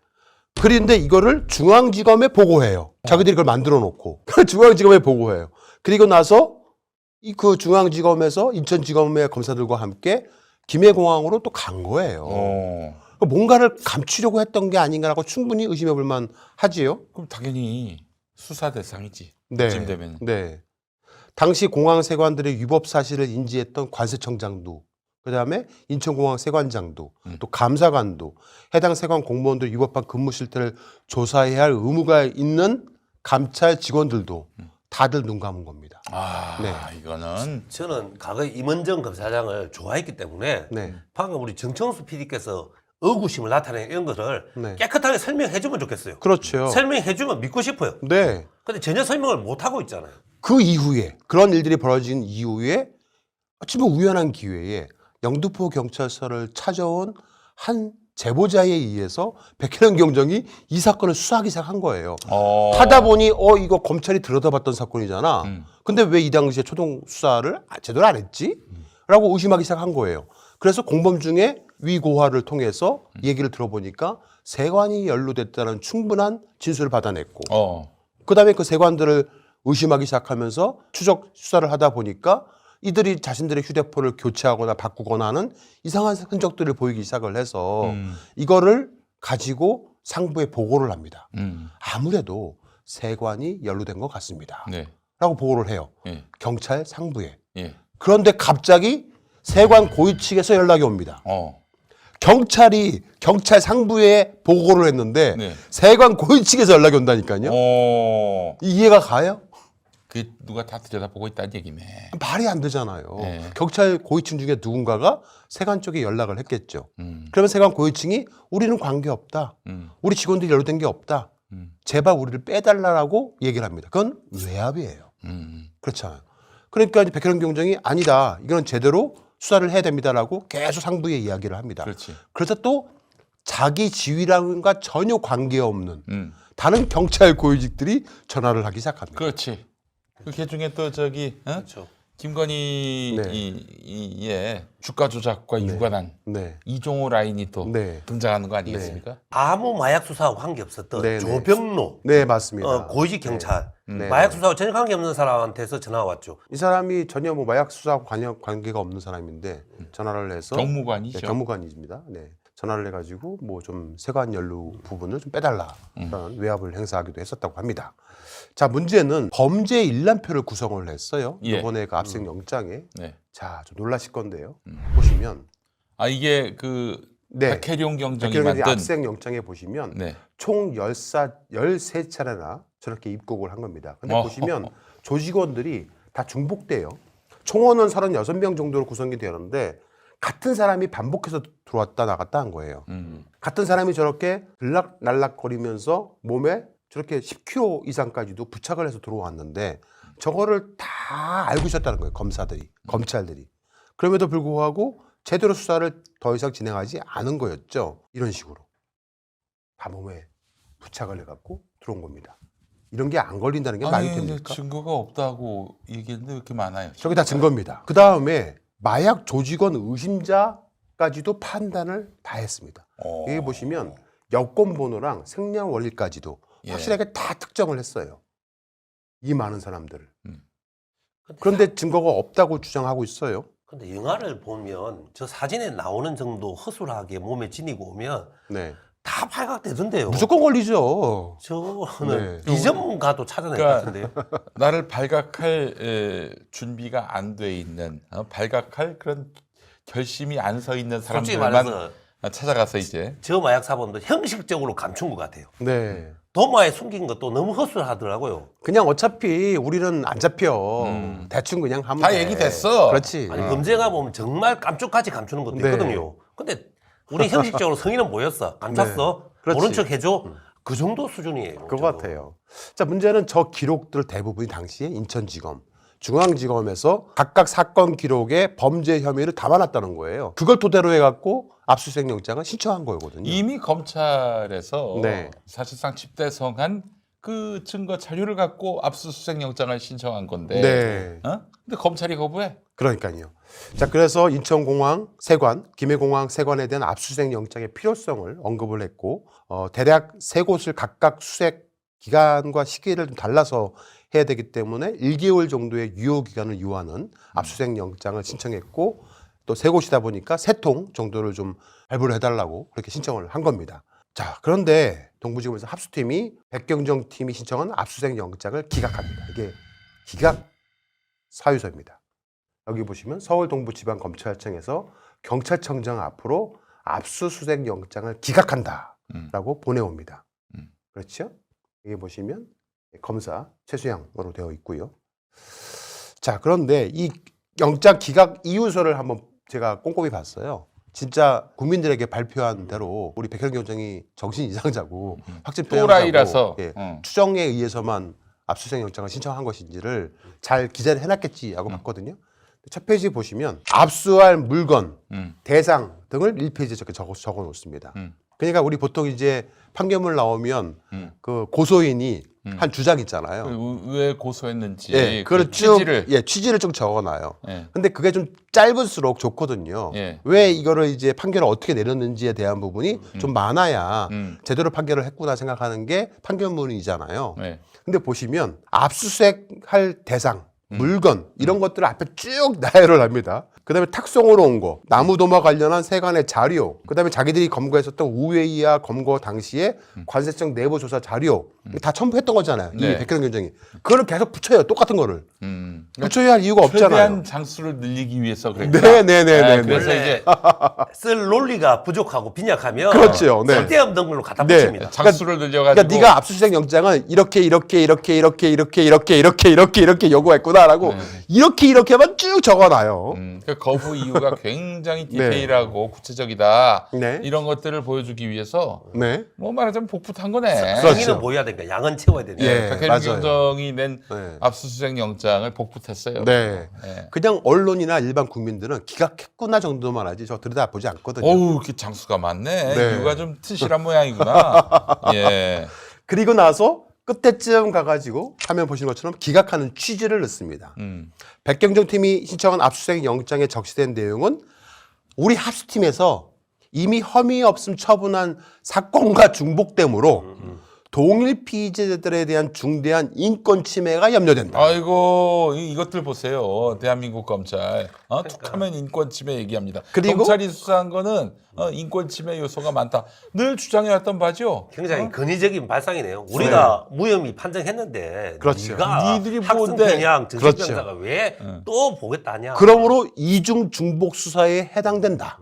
그런데 이거를 중앙지검에 보고해요. 자기들이 그걸 만들어 놓고 중앙지검에 보고해요. 그리고 나서 그 중앙지검에서 인천지검의 검사들과 함께 김해공항으로 또 간 거예요. 뭔가를 감추려고 했던 게 아닌가라고 충분히 의심해 볼 만하지요. 그럼 당연히 수사 대상이지. 네. 이쯤 되면. 네. 당시 공항 세관들의 위법 사실을 인지했던 관세청장도, 그다음에 인천공항 세관장도, 또 감사관도, 해당 세관 공무원들 위법한 근무 실태를 조사해야 할 의무가 있는 감찰 직원들도 다들 눈 감은 겁니다. 네. 이거는 저는 과거에 임원정 검사장을 좋아했기 때문에 네. 방금 우리 정청수 PD께서 의구심을 나타내는 이런 것을 네. 깨끗하게 설명해주면 좋겠어요. 그렇죠. 설명해주면 믿고 싶어요. 네. 근데 전혀 설명을 못하고 있잖아요. 그 이후에 그런 일들이 벌어진 이후에 정말 우연한 기회에 영등포 경찰서를 찾아온 한 제보자에 의해서 백혜련 경정이 이 사건을 수사하기 시작한 거예요. 어. 하다 보니 이거 검찰이 들여다봤던 사건이잖아. 근데 왜 이 당시에 초동 수사를 제대로 안 했지? 라고 의심하기 시작한 거예요. 그래서 공범 중에 위고화를 통해서 얘기를 들어보니까 세관이 연루됐다는 충분한 진술을 받아냈고 그다음에 그 세관들을 의심하기 시작하면서 추적 수사를 하다 보니까 이들이 자신들의 휴대폰을 교체하거나 바꾸거나 하는 이상한 흔적들을 보이기 시작을 해서 이거를 가지고 상부에 보고를 합니다. 아무래도 세관이 연루된 것 같습니다. 네. 라고 보고를 해요. 예. 경찰 상부에. 예. 그런데 갑자기 세관 고위 측에서 연락이 옵니다. 경찰이 경찰 상부에 보고를 했는데 네. 세관 고위 측에서 연락이 온다니까요. 이해가 가요? 그 누가 다 들여다보고 있다는 얘기네. 말이 안 되잖아요. 네. 경찰 고위층 중에 누군가가 세관 쪽에 연락을 했겠죠. 그러면 세관 고위층이 우리는 관계없다. 우리 직원들이 연루된 게 없다. 제발 우리를 빼달라고 얘기를 합니다. 그건 외압이에요. 그렇잖아요. 그러니까 이제 백혜련 경정이 아니다. 이건 제대로 수사를 해야 됩니다라고 계속 상부에 이야기를 합니다. 그렇지. 그래서 또 자기 지휘랑과 전혀 관계없는 다른 경찰 고위직들이 전화를 하기 시작합니다. 그렇지. 그 중에 또 저기 그렇죠. 김건희 네. 의 주가 조작과 유관한 네. 이종호 라인이 또 네. 등장하는 거 아니겠습니까? 아무 마약 수사하고 관계없었던 네, 네. 조병로 네, 맞습니다. 고위직 경찰 네. 마약 수사하고 전혀 관계없는 사람한테서 전화가 왔죠. 이 사람이 전혀 뭐 마약 수사하고 관계가 없는 사람인데 전화를 해서 경무관이죠. 네, 경무관입니다. 네. 전화를 해가지고 뭐 좀 세관 연루 부분을 좀 빼달라라는 외압을 행사하기도 했었다고 합니다. 자, 문제는 범죄 일람표를 구성을 했어요. 예. 이번에 그 압수수색 영장에. 네. 자, 좀 놀라실 건데요. 보시면 이게 그 네. 백혜룡 경정이 백혜련이 만든 압수수색 영장에 보시면 네. 총 13차례나 저렇게 입국을 한 겁니다. 근데 보시면 조직원들이 다 중복돼요. 총원은 36명 정도로 구성이 되었는데 같은 사람이 반복해서 들어왔다 나갔다 한 거예요. 같은 사람이 저렇게 들락날락거리면서 몸에 저렇게 10kg 이상까지도 부착을 해서 들어왔는데 저거를 다 알고 있었다는 거예요. 검사들이, 검찰들이. 그럼에도 불구하고 제대로 수사를 더 이상 진행하지 않은 거였죠. 이런 식으로. 다 몸에 부착을 해갖고 들어온 겁니다. 이런 게 안 걸린다는 게 말이 됩니까? 증거가 없다고 얘기했는데 왜 이렇게 많아요? 저게 다 증거입니다. 그 다음에 마약 조직원 의심자까지도 판단을 다 했습니다. 여기 보시면 여권 번호랑 생년월일까지도 예. 확실하게 다 특정을 했어요. 이 많은 사람들을. 그런데 증거가 없다고 주장하고 있어요. 근데 영화를 보면 저 사진에 나오는 정도 허술하게 몸에 지니고 오면 네. 다 발각되던데요. 무조건 걸리죠. 저는 네. 비전문가도 찾아낼 것 그러니까 같은데요. 나를 발각할 준비가 안 돼 있는 발각할 그런 결심이 안 서 있는 솔직히 사람들만 말해서 찾아가서 이제 저 마약 사범도 형식적으로 감춘 것 같아요. 네. 도마에 숨긴 것도 너무 허술하더라고요. 그냥 어차피 우리는 안 잡혀. 대충 그냥 하면 다 돼. 얘기됐어. 그렇지. 아니 범죄가 보면 정말 깜짝까지 감추는 것도 네. 있거든요. 근데 우리 형식적으로 성인은 뭐였어? 감췄어? 네. 그렇지. 모른 척 해줘? 그 정도 수준이에요. 그거 저도. 같아요. 자, 문제는 저 기록들 대부분이 당시에 인천지검, 중앙지검에서 각각 사건 기록에 범죄 혐의를 담아놨다는 거예요. 그걸 토대로 해갖고 압수수색 영장을 신청한 거거든요. 이미 검찰에서 네. 사실상 집대성한 그 증거 자료를 갖고 압수수색 영장을 신청한 건데, 네. 근데 검찰이 거부해. 그러니까요. 자, 그래서 인천공항 세관, 김해공항 세관에 대한 압수수색 영장의 필요성을 언급을 했고, 대략 세 곳을 각각 수색 기간과 시기를 좀 달라서 해야 되기 때문에 1개월 정도의 유효 기간을 유하는 압수수색 영장을 신청했고, 또 세 곳이다 보니까 3통 정도를 좀 발부를 해달라고 그렇게 신청을 한 겁니다. 자, 그런데 동부지검에서 합수팀이 백경정 팀이 신청한 압수수색 영장을 기각합니다. 이게 기각 사유서입니다. 여기 보시면 서울 동부지방검찰청에서 경찰청장 앞으로 압수수색 영장을 기각한다라고 보내옵니다. 그렇죠? 여기 보시면 검사 최수양으로 되어 있고요. 자, 그런데 이 영장 기각 이유서를 한번 제가 꼼꼼히 봤어요. 진짜 국민들에게 발표한 대로 우리 백혜련 경정이 정신 이상자고 확진 또라이라서 추정에 의해서만 압수수색 영장을 신청한 것인지를 잘 기재를 해놨겠지 하고 봤거든요. 첫 페이지 보시면 압수할 물건, 음. 대상 등을 1페이지에 적어 놓습니다. 그러니까 우리 보통 이제 판결문 나오면 그 고소인이 한 주장 있잖아요. 왜 고소했는지 예, 그 그걸 쭉, 취지를 취지를 좀 적어놔요. 예. 근데 그게 좀 짧을수록 좋거든요. 예. 왜 이거를 이제 판결을 어떻게 내렸는지에 대한 부분이 좀 많아야 제대로 판결을 했구나 생각하는 게 판결문이잖아요. 예. 근데 보시면 압수수색할 대상, 물건 이런 것들을 앞에 쭉 나열을 합니다. 그다음에 탁송으로 온 거, 나무도마 관련한 세관의 자료, 그다음에 자기들이 검거했었던 우회이하 검거 당시에 관세청 내부 조사 자료 다 첨부했던 거잖아요. 네. 이 백혜령 경정이 그거를 계속 붙여요. 똑같은 거를 붙여야 할 이유가 최대한 없잖아요. 장수를 늘리기 위해서 그랬구나. 네네네네. 그래서 원래 이제 쓸 논리가 부족하고 빈약하면 그렇죠. 네. 쓸데없는 걸로 갖다 네. 붙입니다. 장수를 늘려가지고 그러니까 네가 압수수색 영장은 이렇게 요구했구나라고 이렇게만 쭉 적어놔요. 그 거부 이유가 굉장히 네. 디테일하고 구체적이다. 네. 이런 것들을 보여주기 위해서 네. 뭐 말하자면 복붙한 거네. 그렇죠. 승인은 보여야 되니까 양은 채워야 되니까. 예. 백혜림 맞아요. 경정이 낸 네. 압수수색 영장을 복붙했어요. 네. 네. 그냥 언론이나 일반 국민들은 기각했구나 정도만 하지 저 들여다보지 않거든요. 어우, 이렇게 장수가 많네. 네. 이유가 좀 튼실한 모양이구나. 예. 그리고 나서 끝에쯤 가가지고 화면 보시는 것처럼 기각하는 취지를 넣습니다. 백경정 팀이 신청한 압수수색 영장에 적시된 내용은 우리 합수팀에서 이미 혐의 없음 처분한 사건과 중복되므로 동일 피의자들에 대한 중대한 인권 침해가 염려된다. 아이고 이것들 보세요. 대한민국 검찰 툭하면 인권 침해 얘기합니다. 그리고- 검찰이 수사한 거는 인권 침해 요소가 많다. 늘 주장해왔던 바죠. 굉장히 근위적인 발상이네요. 우리가 무혐의 판정했는데 그렇죠. 네가 니들이 학생 보는데- 편향 그렇죠. 정신병자가 왜 또 보겠다냐. 그러므로 이중 중복 수사에 해당된다.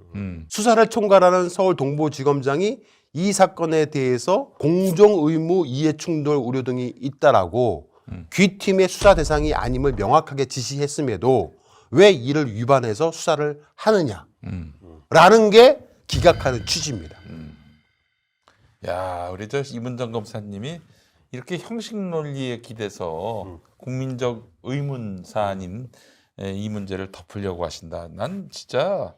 수사를 총괄하는 서울 동부지검장이 이 사건에 대해서 공정 의무 이해 충돌 우려 등이 있다라고 귀팀의 수사 대상이 아님을 명확하게 지시했음에도 왜 이를 위반해서 수사를 하느냐라는 게 기각하는 취지입니다. 야, 우리 저 이문정 검사님이 이렇게 형식 논리에 기대서 국민적 의문 사안인 이 문제를 덮으려고 하신다. 난 진짜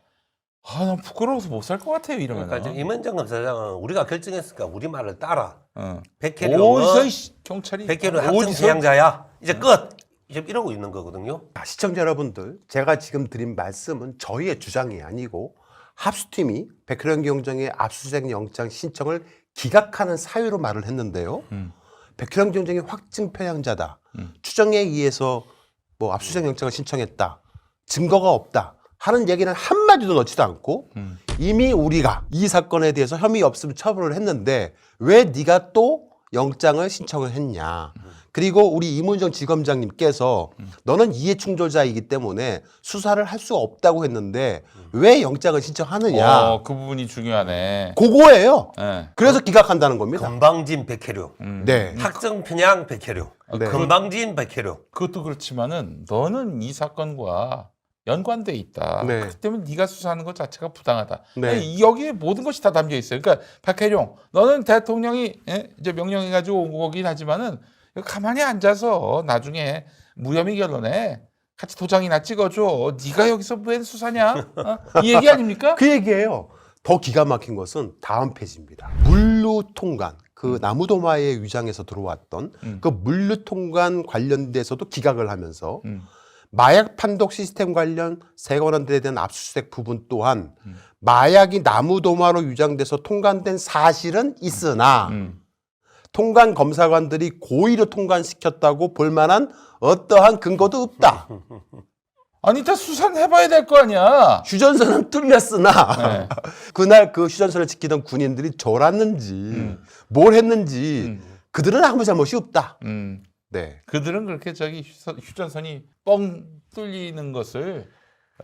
난 부끄러워서 못 살 것 같아요. 이러면. 그러니까 이문정 검사장은 우리가 결정했으니까 우리 말을 따라. 어디서 백혜령은 경찰이 학생 어디서? 편향자야. 이제 끝. 지금 이러고 있는 거거든요. 시청자 여러분들, 제가 지금 드린 말씀은 저희의 주장이 아니고 합수팀이 백혜령 경정의 압수수색 영장 신청을 기각하는 사유로 말을 했는데요. 백혜령 경정이 확증 편향자다. 추정에 의해서 뭐 압수수색 영장을 신청했다. 증거가 없다. 하는 얘기는 한마디도 넣지도 않고 이미 우리가 이 사건에 대해서 혐의 없음 처분을 했는데 왜 네가 또 영장을 신청을 했냐. 그리고 우리 이문정 지검장님께서 너는 이해충돌자이기 때문에 수사를 할 수 없다고 했는데 왜 영장을 신청하느냐. 그 부분이 중요하네. 그거예요. 예. 그래서 기각한다는 겁니다. 건방진 백혜령. 네. 학생 편향 백혜령. 네. 건방진 백혜령. 그것도 그렇지만은 너는 이 사건과 연관돼 있다. 네. 그렇기 때문에 네가 수사하는 것 자체가 부당하다. 네. 여기에 모든 것이 다 담겨 있어요. 그러니까 박혜룡, 너는 대통령이 이제 명령해가지고 온 거긴 하지만은 가만히 앉아서 나중에 무혐의 결론에 같이 도장이나 찍어줘. 네가 여기서 웬 수사냐? 이 얘기 아닙니까? 그 얘기예요. 더 기가 막힌 것은 다음 페이지입니다. 물류통관, 그 나무도마의 위장에서 들어왔던 그 물류통관 관련돼서도 기각을 하면서 마약 판독 시스템 관련 세관원들에 대한 압수수색 부분 또한 마약이 나무도마로 위장돼서 통관된 사실은 있으나 통관 검사관들이 고의로 통관시켰다고 볼 만한 어떠한 근거도 없다. 아니 다 수사는 해봐야 될 거 아니야. 휴전선은 뚫렸으나 네. 그날 그 휴전선을 지키던 군인들이 졸았는지 뭘 했는지 그들은 아무 잘못이 없다. 네. 그들은 그렇게 저기 휴전선이 뻥 뚫리는 것을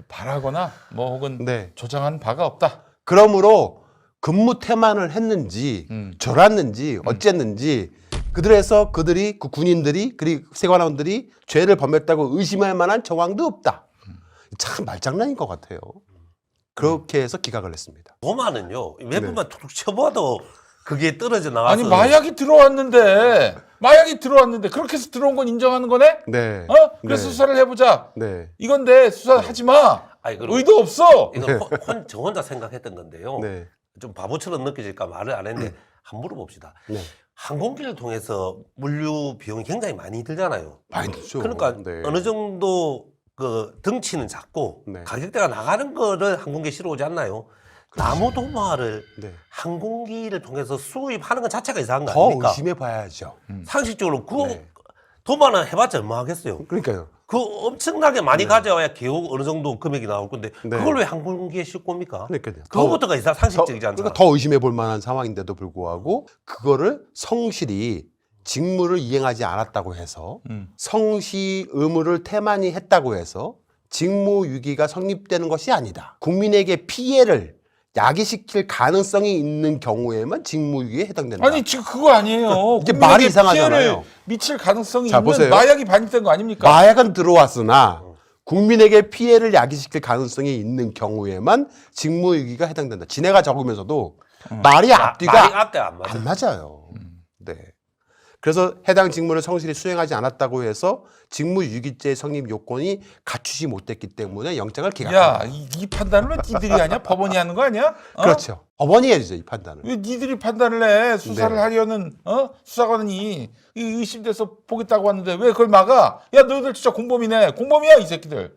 바라거나 뭐 혹은 네. 조장한 바가 없다. 그러므로 근무 태만을 했는지 졸았는지 어쨌는지 그들에서 그들이 그 군인들이 그리고 세관원들이 죄를 범했다고 의심할 만한 정황도 없다. 참 말장난인 것 같아요. 그렇게 해서 기각을 했습니다. 도마는요. 몇 번만 툭툭 쳐봐도 그게 떨어져 나와서 아니 마약이 들어왔는데 그렇게 해서 들어온 건 인정하는 거네? 네. 그래서 네. 수사를 해보자. 네. 이건데 수사하지 마. 아니, 그럼 의도 없어. 이거 저 혼자 생각했던 건데요. 네. 좀 바보처럼 느껴질까 말을 안 했는데 한번 물어봅시다. 네. 항공기를 통해서 물류 비용이 굉장히 많이 들잖아요. 많이 들죠. 그러니까 네. 어느 정도 그 덩치는 작고 네. 가격대가 나가는 거를 항공기에 실어오지 않나요? 나무 도마를 네. 항공기를 통해서 수입하는 것 자체가 이상한 거 더 아닙니까? 의심해 봐야죠. 상식적으로 그 네. 도마는 해봤자 얼마 하겠어요? 그러니까요. 그 엄청나게 많이 가져와야 겨우 어느 정도 금액이 나올 건데 네. 그걸 왜 항공기에 싣고 겁니까? 그러니까요. 그거부터가 이상 상식적이지 더, 않잖아. 그러니까 더 의심해 볼 만한 상황인데도 불구하고 그거를 성실히 직무를 이행하지 않았다고 해서 성시 의무를 태만히 했다고 해서 직무유기가 성립되는 것이 아니다. 국민에게 피해를 야기시킬 가능성이 있는 경우에만 직무유기에 해당된다. 아니 지금 그거 아니에요. 이게 국민에게 말이 이상하잖아요. 피해를 미칠 가능성이 자, 있는 보세요. 마약이 반입된 거 아닙니까? 마약은 들어왔으나 국민에게 피해를 야기시킬 가능성이 있는 경우에만 직무유기가 해당된다. 진해가 적으면서도 말이 앞뒤가 말이 앞뒤가 안 맞아. 안 맞아요. 네. 그래서 해당 직무를 성실히 수행하지 않았다고 해서 직무유기죄 성립 요건이 갖추지 못했기 때문에 영장을 기각합니다. 야, 이 판단을 왜 니들이 하냐? 법원이 하는 거 아니야? 그렇죠. 법원이 해야죠, 이 판단을. 왜 니들이 판단을 해? 수사를 네. 하려는 수사관이 의심돼서 보겠다고 하는데 왜 그걸 막아? 야, 너희들 진짜 공범이네. 공범이야, 이 새끼들.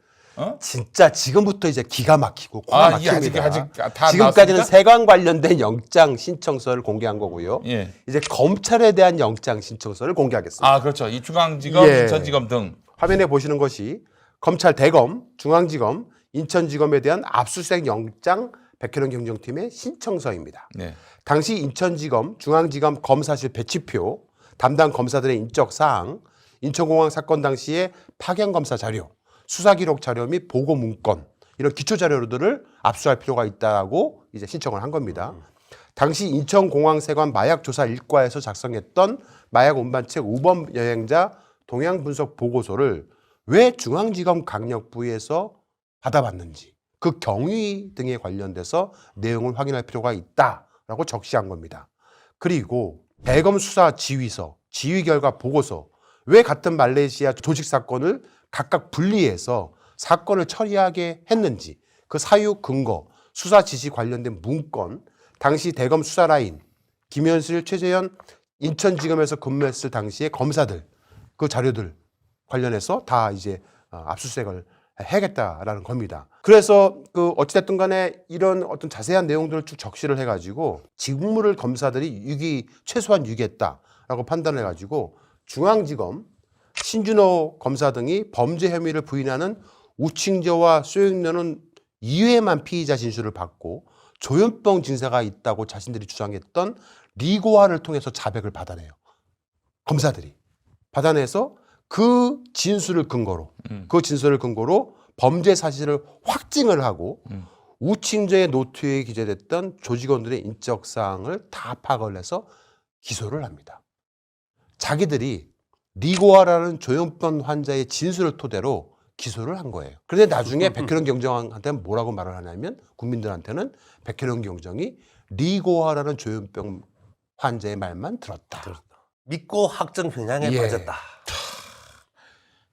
진짜 지금부터 이제 기가 막히고 코가 이게 막힙니다. 아직 다 지금까지는 나왔습니까? 세관 관련된 영장 신청서를 공개한 거고요. 예. 이제 검찰에 대한 영장 신청서를 공개하겠습니다. 아, 그렇죠. 이 중앙지검, 예. 인천지검 등. 화면에 보시는 것이 검찰 대검, 중앙지검, 인천지검에 대한 압수수색 영장 백혜련 경정팀의 신청서입니다. 네. 당시 인천지검, 중앙지검 검사실 배치표, 담당 검사들의 인적 사항, 인천공항 사건 당시의 파견 검사 자료, 수사 기록 자료 및 보고 문건 이런 기초 자료들을 압수할 필요가 있다고 이제 신청을 한 겁니다. 당시 인천공항세관 마약조사 1과에서 작성했던 마약 운반책 우범 여행자 동향 분석 보고서를 왜 중앙지검 강력부에서 받아봤는지 그 경위 등에 관련돼서 내용을 확인할 필요가 있다라고 적시한 겁니다. 그리고 대검 수사 지휘서, 지휘 결과 보고서 왜 같은 말레이시아 조직 사건을 각각 분리해서 사건을 처리하게 했는지 그 사유 근거, 수사 지시 관련된 문건, 당시 대검 수사라인, 김현실, 최재현 인천지검에서 근무했을 당시의 검사들 그 자료들 관련해서 다 이제 압수수색을 해야겠다라는 겁니다. 그래서 그 어찌됐든 간에 이런 어떤 자세한 내용들을 쭉 적시를 해가지고 직무를 검사들이 최소한 유기했다라고 판단을 해가지고 중앙지검 신준호 검사 등이 범죄 혐의를 부인하는 우칭저와 소영련은 2회만 피의자 진술을 받고 조현병 증세가 있다고 자신들이 주장했던 리고아를 통해서 자백을 받아내요. 검사들이 받아내서 그 진술을 근거로 범죄 사실을 확증을 하고 우칭저의 노트에 기재됐던 조직원들의 인적 사항을 다 파악을 해서 기소를 합니다. 자기들이 리고아라는 조현병 환자의 진술을 토대로 기소를 한 거예요. 그런데 나중에 백혜련 경정한테는 뭐라고 말을 하냐면 국민들한테는 백혜련 경정이 리고아라는 조현병 환자의 말만 들었다. 믿고 확정 편향에 예. 빠졌다.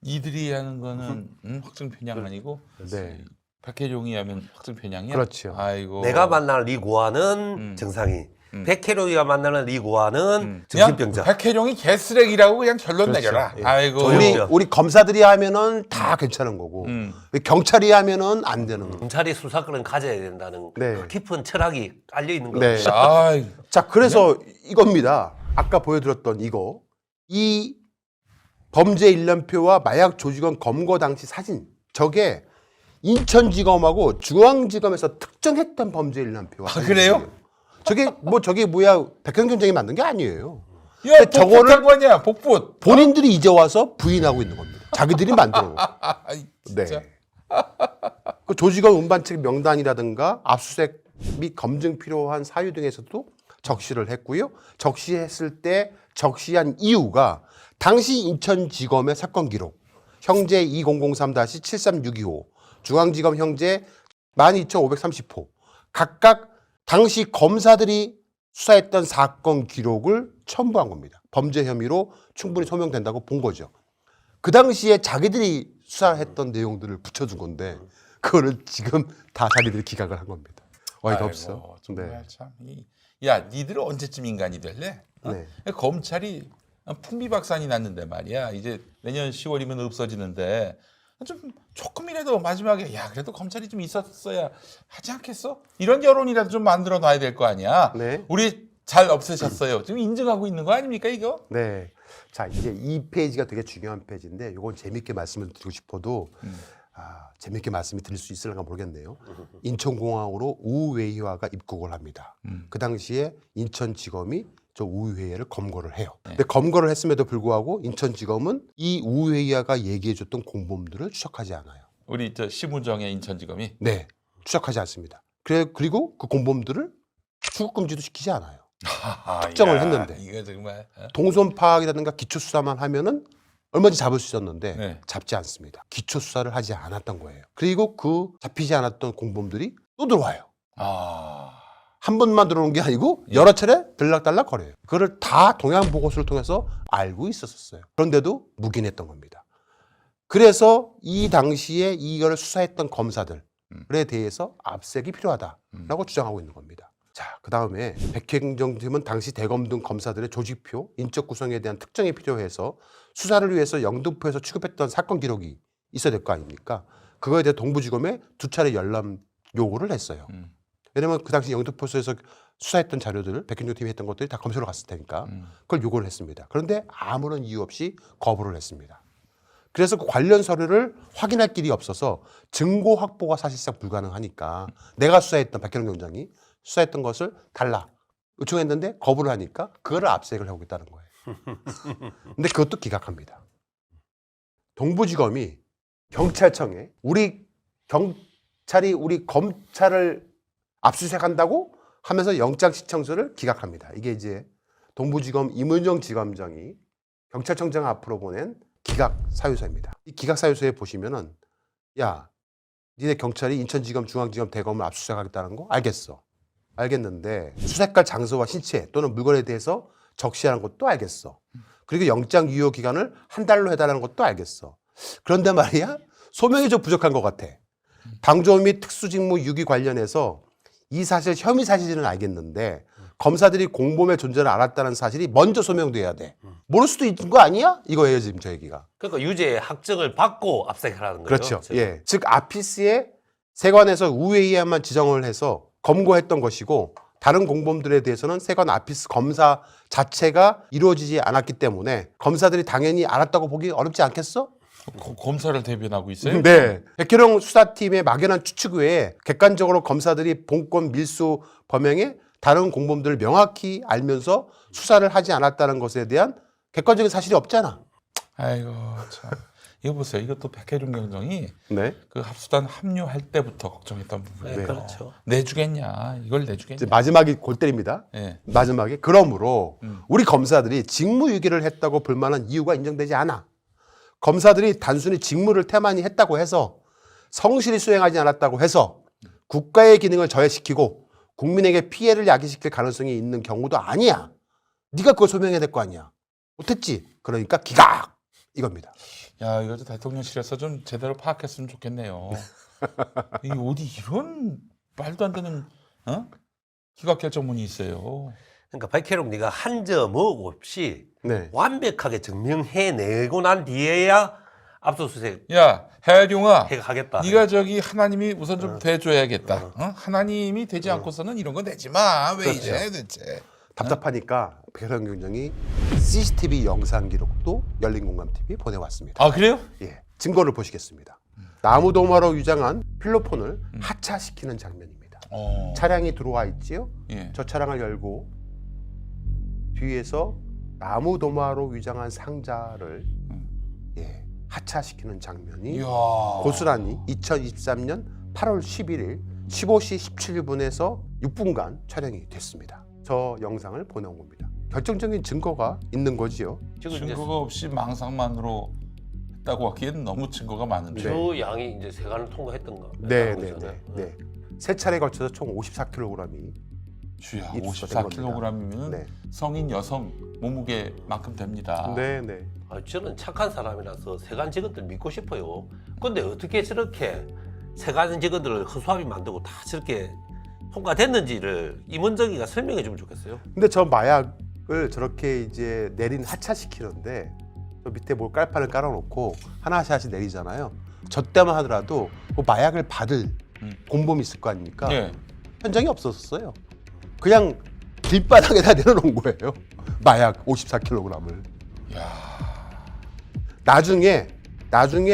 이들이 하는 거는 확정 편향 아니고 네. 백혜룡이 하면 확정 편향이야. 그렇죠. 아이고. 내가 만날 리고아는 정상인, 백혜룡이가 만나는 리고아는 그냥 정신병자. 백혜룡이 개쓰레기라고 그냥 결론 그렇죠. 내려라. 예. 아이고. 우리 검사들이 하면은 다 괜찮은 거고 경찰이 하면은 안 되는 거. 검찰이 수사권을 가져야 된다는 네. 그 깊은 철학이 깔려 있는 네. 겁니다. 아이. 자, 그래서 이겁니다. 아까 보여드렸던 이거. 이 범죄 일람표와 마약 조직원 검거 당시 사진. 저게 인천지검하고 중앙지검에서 특정했던 범죄 일람표와 그래요? 저게 뭐야 백혜련 경정이 만든 게 아니에요. 야, 저거를- 복붙한 거 아니야, 복붙. 본인들이 이제 와서 부인하고 있는 겁니다. 자기들이 만들어 놓고. 아이, 진짜. 네. 그 조직원 운반책 명단이라든가 압수수색 및 검증 필요한 사유 등에서도 적시를 했고요. 적시했을 때 적시한 이유가 당시 인천지검의 사건 기록 형제 2003-73625 중앙지검 형제 12530호 각각 당시 검사들이 수사했던 사건 기록을 첨부한 겁니다. 범죄 혐의로 충분히 소명된다고 본 거죠. 그 당시에 자기들이 수사했던 내용들을 붙여준 건데 그거를 지금 다 자기들이 기각을 한 겁니다. 어이가 아이고, 없어. 정말 네. 참. 야, 니들은 언제쯤 인간이 될래? 어? 네. 검찰이 풍비박산이 났는데 말이야. 이제 내년 10월이면 없어지는데 좀 조금이라도 마지막에 야 그래도 검찰이 좀 있었어야 하지 않겠어? 이런 여론이라도 좀 만들어 놔야 될 거 아니야. 네. 우리 잘 없애셨어요. 지금 인정하고 있는 거 아닙니까 이거? 네. 자, 이제 이 페이지가 되게 중요한 페이지인데 이건 재밌게 말씀을 드리고 싶어도 재밌게 말씀을 드릴 수 있을까 모르겠네요. 인천공항으로 우회희화가 입국을 합니다. 그 당시에 인천지검이 저 우회희화를 검거를 해요. 근데 검거를 했음에도 불구하고 인천지검은 이 우회희화가 얘기해줬던 공범들을 추적하지 않아요. 우리 저 심우정의 인천지검이 네, 추적하지 않습니다. 그리고 그 공범들을 출국금지도 시키지 않아요. 특정을 했는데. 이거 정말 동선 파악이라든가 기초 수사만 하면은 얼마든지 잡을 수 있었는데 네. 잡지 않습니다. 기초 수사를 하지 않았던 거예요. 그리고 그 잡히지 않았던 공범들이 또 들어와요. 한 번만 들어오는 게 아니고 여러 차례 들락달락 거려요. 그거를 다 동양 보고서를 통해서 알고 있었어요. 그런데도 묵인했던 겁니다. 그래서 이 당시에 이걸 수사했던 검사들에 대해서 압색이 필요하다라고 주장하고 있는 겁니다. 자, 그 다음에 백행정팀은 당시 대검 등 검사들의 조직표, 인적 구성에 대한 특정이 필요해서 수사를 위해서 영등포에서 취급했던 사건 기록이 있어야 될 거 아닙니까? 그거에 대해 동부지검에 2차례 열람 요구를 했어요. 왜냐면 그 당시 영등포에서 수사했던 자료들을 백행정팀이 했던 것들이 다 검찰로 갔을 테니까 그걸 요구를 했습니다. 그런데 아무런 이유 없이 거부를 했습니다. 그래서 그 관련 서류를 확인할 길이 없어서 증거 확보가 사실상 불가능하니까 내가 수사했던 백현웅 경장이 수사했던 것을 달라 요청했는데 거부를 하니까 그거를 압색을 하고 있다는 거예요. 근데 그것도 기각합니다. 동부지검이 경찰청에 우리 경찰이 우리 검찰을 압수수색한다고 하면서 영장 신청서를 기각합니다. 이게 이제 동부지검 임은정 지검장이 경찰청장 앞으로 보낸 기각 사유서입니다. 이 기각 사유서에 보시면은 야, 니네 경찰이 인천지검, 중앙지검, 대검을 압수수색하겠다는 거 알겠어. 알겠는데 수색할 장소와 신체 또는 물건에 대해서 적시하는 것도 알겠어. 그리고 영장 유효 기간을 한 달로 해달라는 것도 알겠어. 그런데 말이야 소명이 좀 부족한 것 같아. 방조업 및 특수직무 유기 관련해서 이 사실 혐의 사실은 알겠는데 검사들이 공범의 존재를 알았다는 사실이 먼저 소명돼야 돼. 모를 수도 있는 거 아니야? 이거예요 지금 저 얘기가. 그러니까 유죄 확정을 받고 압색하라는 거죠. 그렇죠. 예. 즉 아피스의 세관에서 우회희야만 지정을 해서 검거했던 것이고 다른 공범들에 대해서는 세관 아피스 검사 자체가 이루어지지 않았기 때문에 검사들이 당연히 알았다고 보기 어렵지 않겠어? 검사를 대변하고 있어요? 네. 백혜령 수사팀의 막연한 추측 외에 객관적으로 검사들이 본건 밀수 범행에 다른 공범들을 명확히 알면서 수사를 하지 않았다는 것에 대한 객관적인 사실이 없잖아. 아이고 참. 이거 보세요. 이것도 백혜룡 경정이 네. 그 합수단 합류할 때부터 걱정했던 부분이에요. 네, 그렇죠. 내주겠냐? 이걸 내주겠냐? 이제 마지막이 골 때립니다. 예. 마지막에 그러므로 우리 검사들이 직무유기를 했다고 볼 만한 이유가 인정되지 않아. 검사들이 단순히 직무를 태만히 했다고 해서 성실히 수행하지 않았다고 해서 국가의 기능을 저해시키고 국민에게 피해를 야기시킬 가능성이 있는 경우도 아니야. 네가 그걸 소명해야 될 거 아니야. 못했지. 그러니까 기각 이겁니다. 야, 이것도 대통령실에서 좀 제대로 파악했으면 좋겠네요. 이 어디 이런 말도 안 되는 기각 결정문이 있어요. 그러니까 백혜룡 네가 한 점 없이 네. 완벽하게 증명해내고 난 뒤에야 압수수색 야, 해룡아, 하겠다. 네가 저기 하나님이 우선 좀 돼줘야겠다. 하나님이 되지 않고서는 이런 거 내지 마. 왜 그렇죠. 이래 대체? 답답하니까 백혜령 경정이 CCTV 영상 기록도 열린공감TV에 보내왔습니다. 아 그래요? 예, 증거를 보시겠습니다. 나무도마로 위장한 필로폰을 하차시키는 장면입니다. 차량이 들어와 있지요. 예. 저 차량을 열고 뒤에서 나무도마로 위장한 상자를 하차시키는 장면이 이야. 고스란히 2023년 8월 11일 15시 17분에서 6분간 촬영이 됐습니다. 저 영상을 보내온 겁니다. 결정적인 증거가 있는 거지요. 지금 이제 증거가 없이 망상만으로 했다고 하기에는 너무 증거가 많은데. 저 양이 이제 세관을 통과했던가. 네. 세 차례에 걸쳐서 총 54kg이 주야 입수가 된 54kg이면 네. 성인 여성 몸무게만큼 됩니다. 네, 네. 저는 착한 사람이라서 세관 직원들 믿고 싶어요. 근데 어떻게 저렇게 세관 직원들을 허수아비 만들고 다 저렇게 통과됐는지를 임원정이가 설명해 주면 좋겠어요. 근데 저 마약을 저렇게 이제 내린 하차시키는데 저 밑에 뭘 깔판을 깔아놓고 하나씩 내리잖아요. 저 때만 하더라도 그 마약을 받을 공범이 있을 거 아닙니까? 네. 현장이 없었어요. 그냥 길바닥에다 내려놓은 거예요. 마약 54kg을. 야, 나중에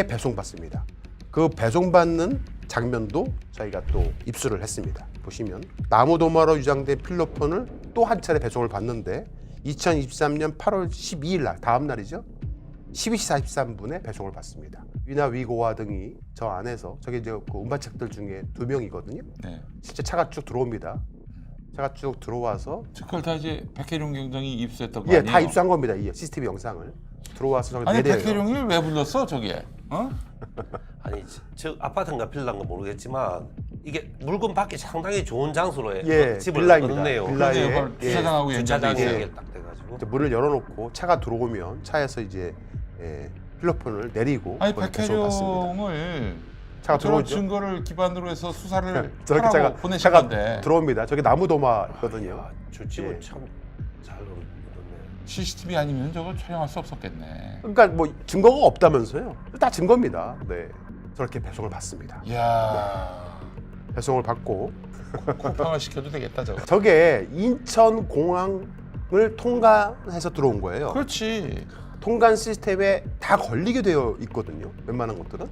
배송받습니다. 그 배송받는 장면도 저희가 또 입수를 했습니다. 보시면 나무도마로 유장된 필로폰을 또 한 차례 배송을 받는데 2023년 8월 12일 날 다음 날이죠. 12시 43분에 배송을 받습니다. 위나 위고와 등이 저 안에서 저게 이제 그 운반책들 중에 2명이거든요. 네. 실제 차가 쭉 들어옵니다. 차가 쭉 들어와서 그걸 다 이제 백혜룡 경정이 입수했던 거 예, 아니에요? 다 입수한 겁니다. 이 CCTV 영상을 들어와서 저기 아니 내려요. 백혜룡을 왜 불렀어 저기에? 어? 아니 저 아파트인가 빌라인가 모르겠지만 이게 물건 받기 상당히 좋은 장소로 예, 집을 빌라입니다. 얻네요. 빌라에 그러네요. 바로 예, 주차장하고 연결돼 주차장이 있어요. 이게 딱 돼가지고. 이제 문을 열어놓고 차가 들어오면 차에서 이제 필로폰을 내리고 아니 거기 배송을 받습니다. 백혜룡을 차가 저런 들어오죠. 증거를 기반으로 해서 수사를 저렇게 하라고 보내신 차가 건데 들어옵니다. 저게 나무도마거든요. 아, 저 집을 예. 참 잘 얻었네. CCTV 아니면 저걸 촬영할 수 없었겠네. 그러니까 뭐 증거가 없다면서요? 다 증거입니다. 네, 저렇게 배송을 받습니다. 이야, 배송을 받고 쿠팡을 시켜도 되겠다 저거. 저게 인천공항을 통과해서 들어온 거예요. 그렇지. 통관 시스템에 다 걸리게 되어 있거든요. 웬만한 것들은.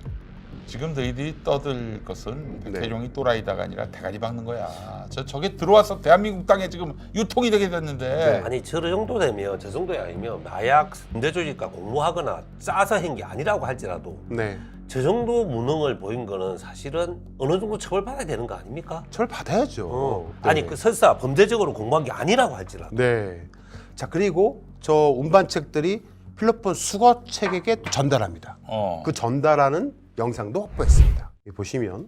지금 너희들이 떠들 것은 네. 백혜룡이 또라이다가 아니라 대가리 박는 거야. 저게 들어와서 대한민국 땅에 지금 유통이 되게 됐는데 네. 아니 저 정도 되면 저 정도에 아니면 마약 범죄 조직과 공모하거나 짜서 한 게 아니라고 할지라도 네, 저 정도 무능을 보인 거는 사실은 어느 정도 처벌받아야 되는 거 아닙니까? 저를 받아야죠. 네. 아니 그 설사 범죄적으로 공모한 게 아니라고 할지라도 네. 자, 그리고 저 운반책들이 필로폰 수거책에게 전달합니다. 그 전달하는 영상도 확보했습니다. 여기 보시면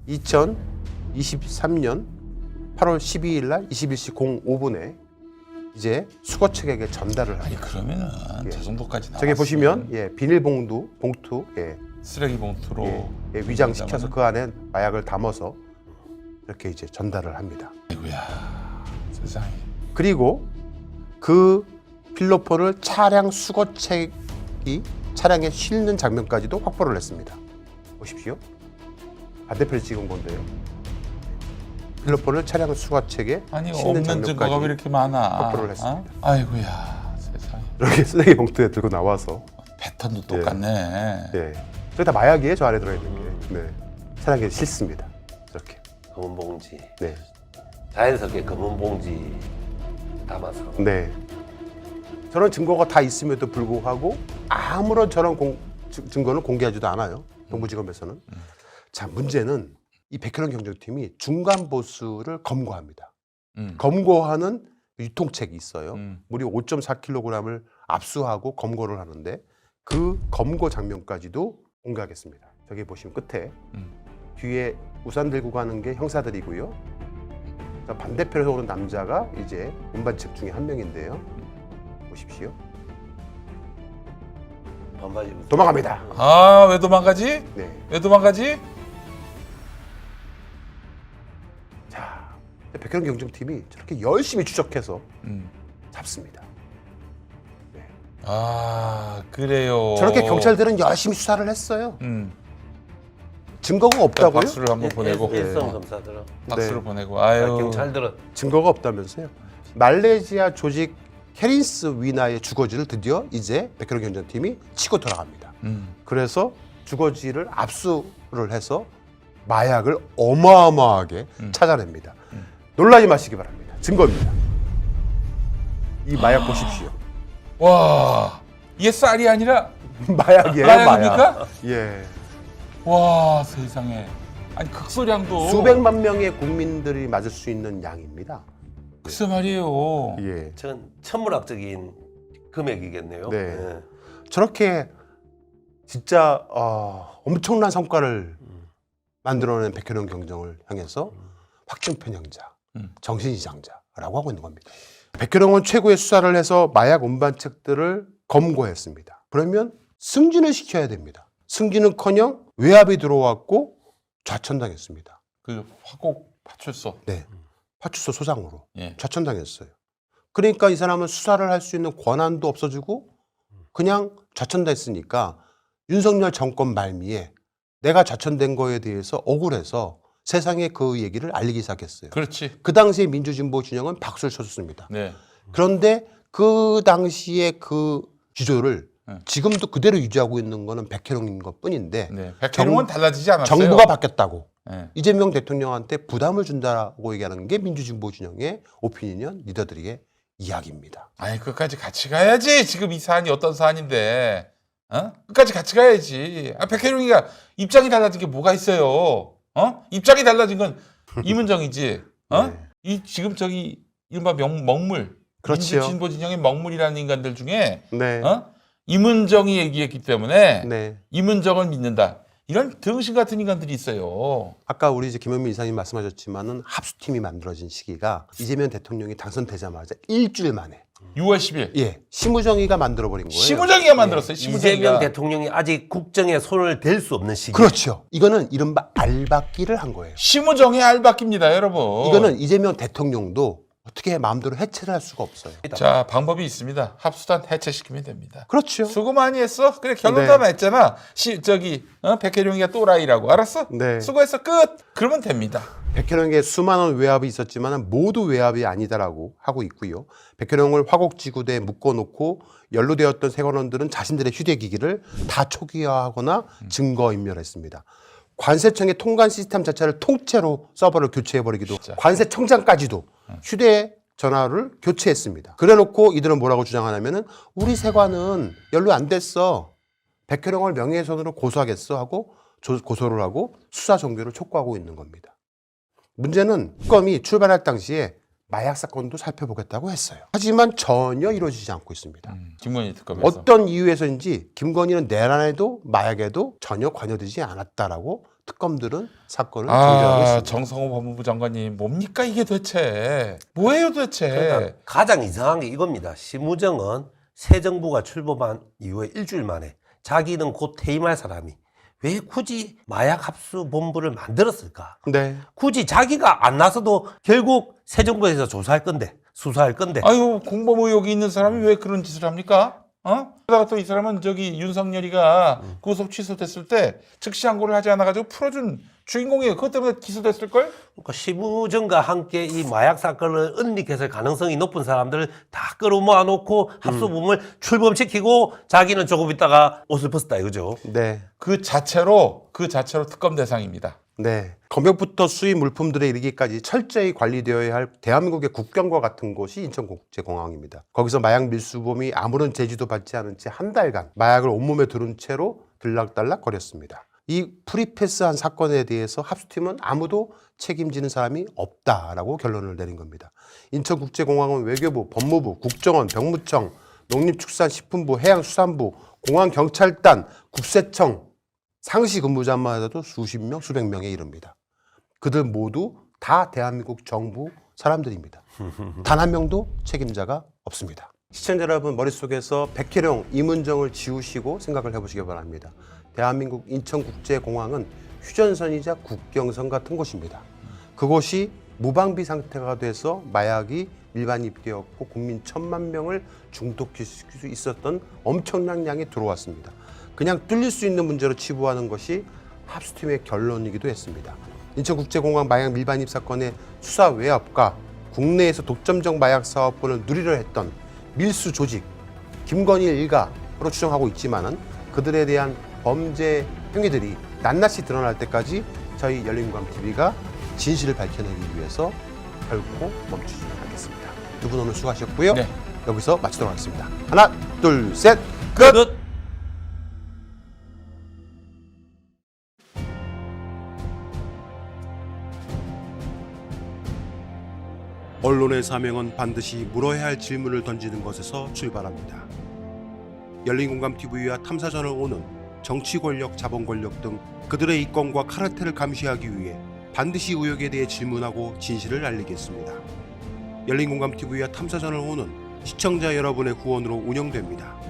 2023년 8월 12일 날 21시 05분에 이제 수거책에게 전달을 아니 합니다. 그러면은 예. 저 정도까지 나왔으면 저기 보시면 비닐봉투 쓰레기 봉투로 위장시켜서 그 안에 마약을 담아서 이렇게 이제 전달을 합니다. 아이고야 세상에. 그리고 그 필로폰을 차량 수거책이 차량에 실는 장면까지도 확보를 했습니다. 보십시오. 반대편에 찍은 건데요. 필로폰을 차량 수거책에 아니 실는 없는 증거가 왜 장면까지 이렇게 많아? 확보를 했습니다. 어? 아이고야 세상에. 이렇게 쓰레기 봉투에 들고 나와서 패턴도 똑같네. 예, 저게 다 마약이에요. 저 안에 들어있는 게. 네, 차량에 실습니다. 이렇게. 검은 봉지 네, 자연스럽게 검은 봉지 담아서 네. 저런 증거가 다 있음에도 불구하고 아무런 저런 증거는 공개하지도 않아요. 동부지검에서는. 자, 문제는 이 백혜룡 경정팀이 중간 보수를 검거합니다. 검거하는 유통책이 있어요. 무려 5.4kg을 압수하고 검거를 하는데 그 검거 장면까지도 공개하겠습니다. 저기 보시면 끝에 뒤에 우산 들고 가는 게 형사들이고요. 자, 반대편에서 오는 남자가 이제 운반책 중에 한 명인데요. 보십시오. 반바지 입고 도망갑니다. 아 왜 도망가지? 네. 왜 도망가지? 자, 백혜룡 경정팀이 저렇게 열심히 추적해서 잡습니다. 아 그래요. 저렇게 경찰들은 열심히 수사를 했어요. 증거가 일단 없다고요? 박수를 한번 보내고 일선 검사들은 박수를 네. 보내고 아유 경찰들은 증거가 없다면서요. 말레이시아 조직 캐린스 위나의 주거지를 드디어 이제 백혜룡 경정팀이 치고 들어갑니다. 그래서 주거지를 압수를 해서 마약을 어마어마하게 찾아냅니다. 놀라지 마시기 바랍니다. 증거입니다. 이 마약 보십시오. 와 이게 쌀이 아니라 마약이에요, 마약입니까? 마약. 예. 와 세상에 아니 극소량도 수백만 명의 국민들이 맞을 수 있는 양입니다. 글쎄 말이에요. 예. 전 천문학적인 금액이겠네요. 네. 예. 저렇게 진짜 엄청난 성과를 만들어낸 백혜룡 경정을 향해서 확증 편향자, 정신이장자 라고 하고 있는 겁니다. 백혜령은 최고의 수사를 해서 마약 운반책들을 검거했습니다. 그러면 승진을 시켜야 됩니다. 승진은커녕 외압이 들어왔고 좌천당했습니다. 그 화곡 파출소. 네, 파출소 소장으로 예. 좌천당했어요. 그러니까 이 사람은 수사를 할 수 있는 권한도 없어지고 그냥 좌천됐으니까 윤석열 정권 말미에 내가 좌천된 거에 대해서 억울해서 세상에 그 얘기를 알리기 시작했어요. 그렇지. 그 당시에 민주진보 진영은 박수를 쳐줬습니다. 네. 그런데 그 당시에 그 기조를 네. 지금도 그대로 유지하고 있는 거는 백혜령인 것 뿐인데 네. 백혜령은 달라지지 않았어요. 정부가 바뀌었다고 네. 이재명 대통령한테 부담을 준다고 얘기하는 게 민주진보 진영의 오피니언 리더들의 이야기입니다. 아니 끝까지 같이 가야지. 지금 이 사안이 어떤 사안인데, 어? 끝까지 같이 가야지. 아, 백혜룡이가 입장이 달라진 게 뭐가 있어요? 어? 입장이 달라진 건 이문정이지. 어? 네. 이 지금 저기 이른바 먹물, 그렇지요. 민주진보 진영의 먹물이라는 인간들 중에, 네. 어? 이문정이 얘기했기 때문에 네. 이문정을 믿는다. 이런 등신 같은 인간들이 있어요. 아까 우리 이제 김현민 이사님 말씀하셨지만은 합수팀이 만들어진 시기가 이재명 대통령이 당선되자마자 일주일 만에 6월 10일. 예 심우정이가 만들어버린 거예요. 심우정이가 만들었어요. 이재명 심우정이가. 대통령이 아직 국정에 손을 댈 수 없는 시기. 그렇죠. 이거는 이른바 알박기를 한 거예요. 심우정의 알바끼입니다, 여러분. 이거는 이재명 대통령도 어떻게 마음대로 해체를 할 수가 없어요. 자, 방법이 있습니다. 합수단 해체시키면 됩니다. 그렇죠. 수고 많이 했어. 그래, 결론 네. 다 맺잖아. 백혜룡이가 또라이라고. 알았어? 네. 수고했어. 끝. 그러면 됩니다. 백혜령에게 수많은 외압이 있었지만 모두 외압이 아니다라고 하고 있고요. 백혜령을 화곡지구대에 묶어놓고 연루되었던 세관원들은 자신들의 휴대기기를 다 초기화하거나 증거인멸했습니다. 관세청의 통관 시스템 자체를 통째로 서버를 교체해버리기도 진짜. 관세청장까지도 휴대전화를 교체했습니다. 그래놓고 이들은 뭐라고 주장하냐면은 우리 세관은 연루 안 됐어. 백혜령을 명예훼손으로 고소하겠어 하고 고소를 하고 수사 종결을 촉구하고 있는 겁니다. 문제는 특검이 출발할 당시에 마약 사건도 살펴보겠다고 했어요. 하지만 전혀 이루어지지 않고 있습니다. 김건희 특검에서. 어떤 이유에서인지 김건희는 내란에도 마약에도 전혀 관여되지 않았다라고 특검들은 사건을 정죄하고 아, 있습니다. 정성호 법무부 장관님, 뭡니까 이게 도대체? 뭐예요 도대체? 그러니까 가장 이상한 게 이겁니다. 심우정은 새 정부가 출범한 이후에 일주일 만에 자기는 곧 퇴임할 사람이 왜 굳이 마약 합수 본부를 만들었을까? 네. 굳이 자기가 안 나서도 결국 새 정부에서 조사할 건데, 수사할 건데. 아유, 공범 의혹이 있는 사람이 왜 그런 짓을 합니까? 어? 그러다가 또 이 사람은 저기 윤석열이가 구속 취소됐을 때 즉시 항고를 하지 않아가지고 풀어준 주인공이에요. 그것 때문에 기소됐을걸? 그러니까 심우정과 함께 이 마약 사건을 은닉했을 가능성이 높은 사람들을 다 끌어모아 놓고 합수부문을 출범시키고 자기는 조금 있다가 옷을 벗었다 이거죠. 네. 그 자체로 특검 대상입니다. 네. 검역부터 수입 물품들에 이르기까지 철저히 관리되어야 할 대한민국의 국경과 같은 곳이 인천국제공항입니다. 거기서 마약 밀수범이 아무런 제지도 받지 않은 채 한 달간 마약을 온몸에 두른 채로 들락달락 거렸습니다. 이 프리패스한 사건에 대해서 합수팀은 아무도 책임지는 사람이 없다라고 결론을 내린 겁니다. 인천국제공항은 외교부, 법무부, 국정원, 병무청, 농림축산식품부, 해양수산부, 공항경찰단, 국세청 상시 근무자만 해도 수십 명, 수백 명에 이릅니다. 그들 모두 다 대한민국 정부 사람들입니다. 단 한 명도 책임자가 없습니다. 시청자 여러분 머릿속에서 백혜령, 이문정을 지우시고 생각을 해보시기 바랍니다. 대한민국 인천국제공항은 휴전선이자 국경선 같은 곳입니다. 그곳이 무방비 상태가 돼서 마약이 밀반입되었고 국민 1,000만 명을 중독시킬 수 있었던 엄청난 양이 들어왔습니다. 그냥 뚫릴 수 있는 문제로 치부하는 것이 합수팀의 결론이기도 했습니다. 인천국제공항 마약 밀반입 사건의 수사 외압과 국내에서 독점적 마약 사업권을 누리려 했던 밀수 조직 김건희 일가로 추정하고 있지만은 그들에 대한 범죄 행위들이 낱낱이 드러날 때까지 저희 열린공감TV가 진실을 밝혀내기 위해서 결코 멈추지 않겠습니다. 두 분 오늘 수고하셨고요. 네. 여기서 마치도록 하겠습니다. 하나, 둘, 셋, 끝! 끝. 언론의 사명은 반드시 물어야 할 질문을 던지는 것에서 출발합니다. 열린공감TV와 탐사전을 오는 정치 권력, 자본 권력 등 그들의 이권과 카르텔을 감시하기 위해 반드시 의혹에 대해 질문하고 진실을 알리겠습니다. 열린공감TV와 탐사전을 오는 시청자 여러분의 후원으로 운영됩니다.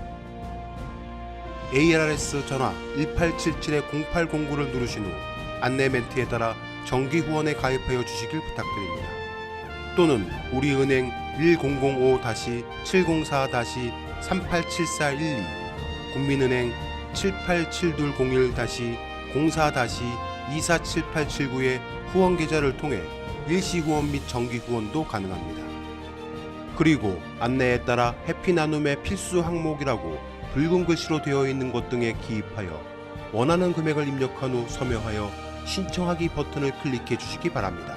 ARS 전화 1877-0809를 누르신 후 안내 멘트에 따라 정기 후원에 가입하여 주시길 부탁드립니다. 또는 우리은행 1005-704-387412, 국민은행 787201-04-247879의 후원 계좌를 통해 일시 후원 및 정기 후원도 가능합니다. 그리고 안내에 따라 해피나눔의 필수 항목이라고 붉은 글씨로 되어 있는 것 등에 기입하여 원하는 금액을 입력한 후 서명하여 신청하기 버튼을 클릭해 주시기 바랍니다.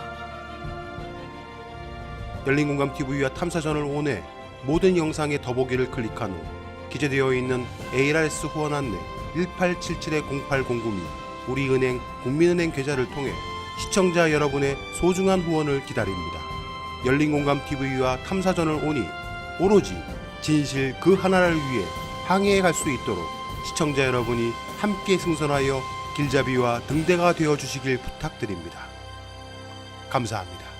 열린공감TV와 탐사전을 온해 모든 영상의 더보기를 클릭한 후 기재되어 있는 ARS 후원 안내 1877-0809 및 우리은행 국민은행 계좌를 통해 시청자 여러분의 소중한 후원을 기다립니다. 열린공감TV와 탐사전을 오니 오로지 진실 그 하나를 위해 항해해 갈 수 있도록 시청자 여러분이 함께 승선하여 길잡이와 등대가 되어 주시길 부탁드립니다. 감사합니다.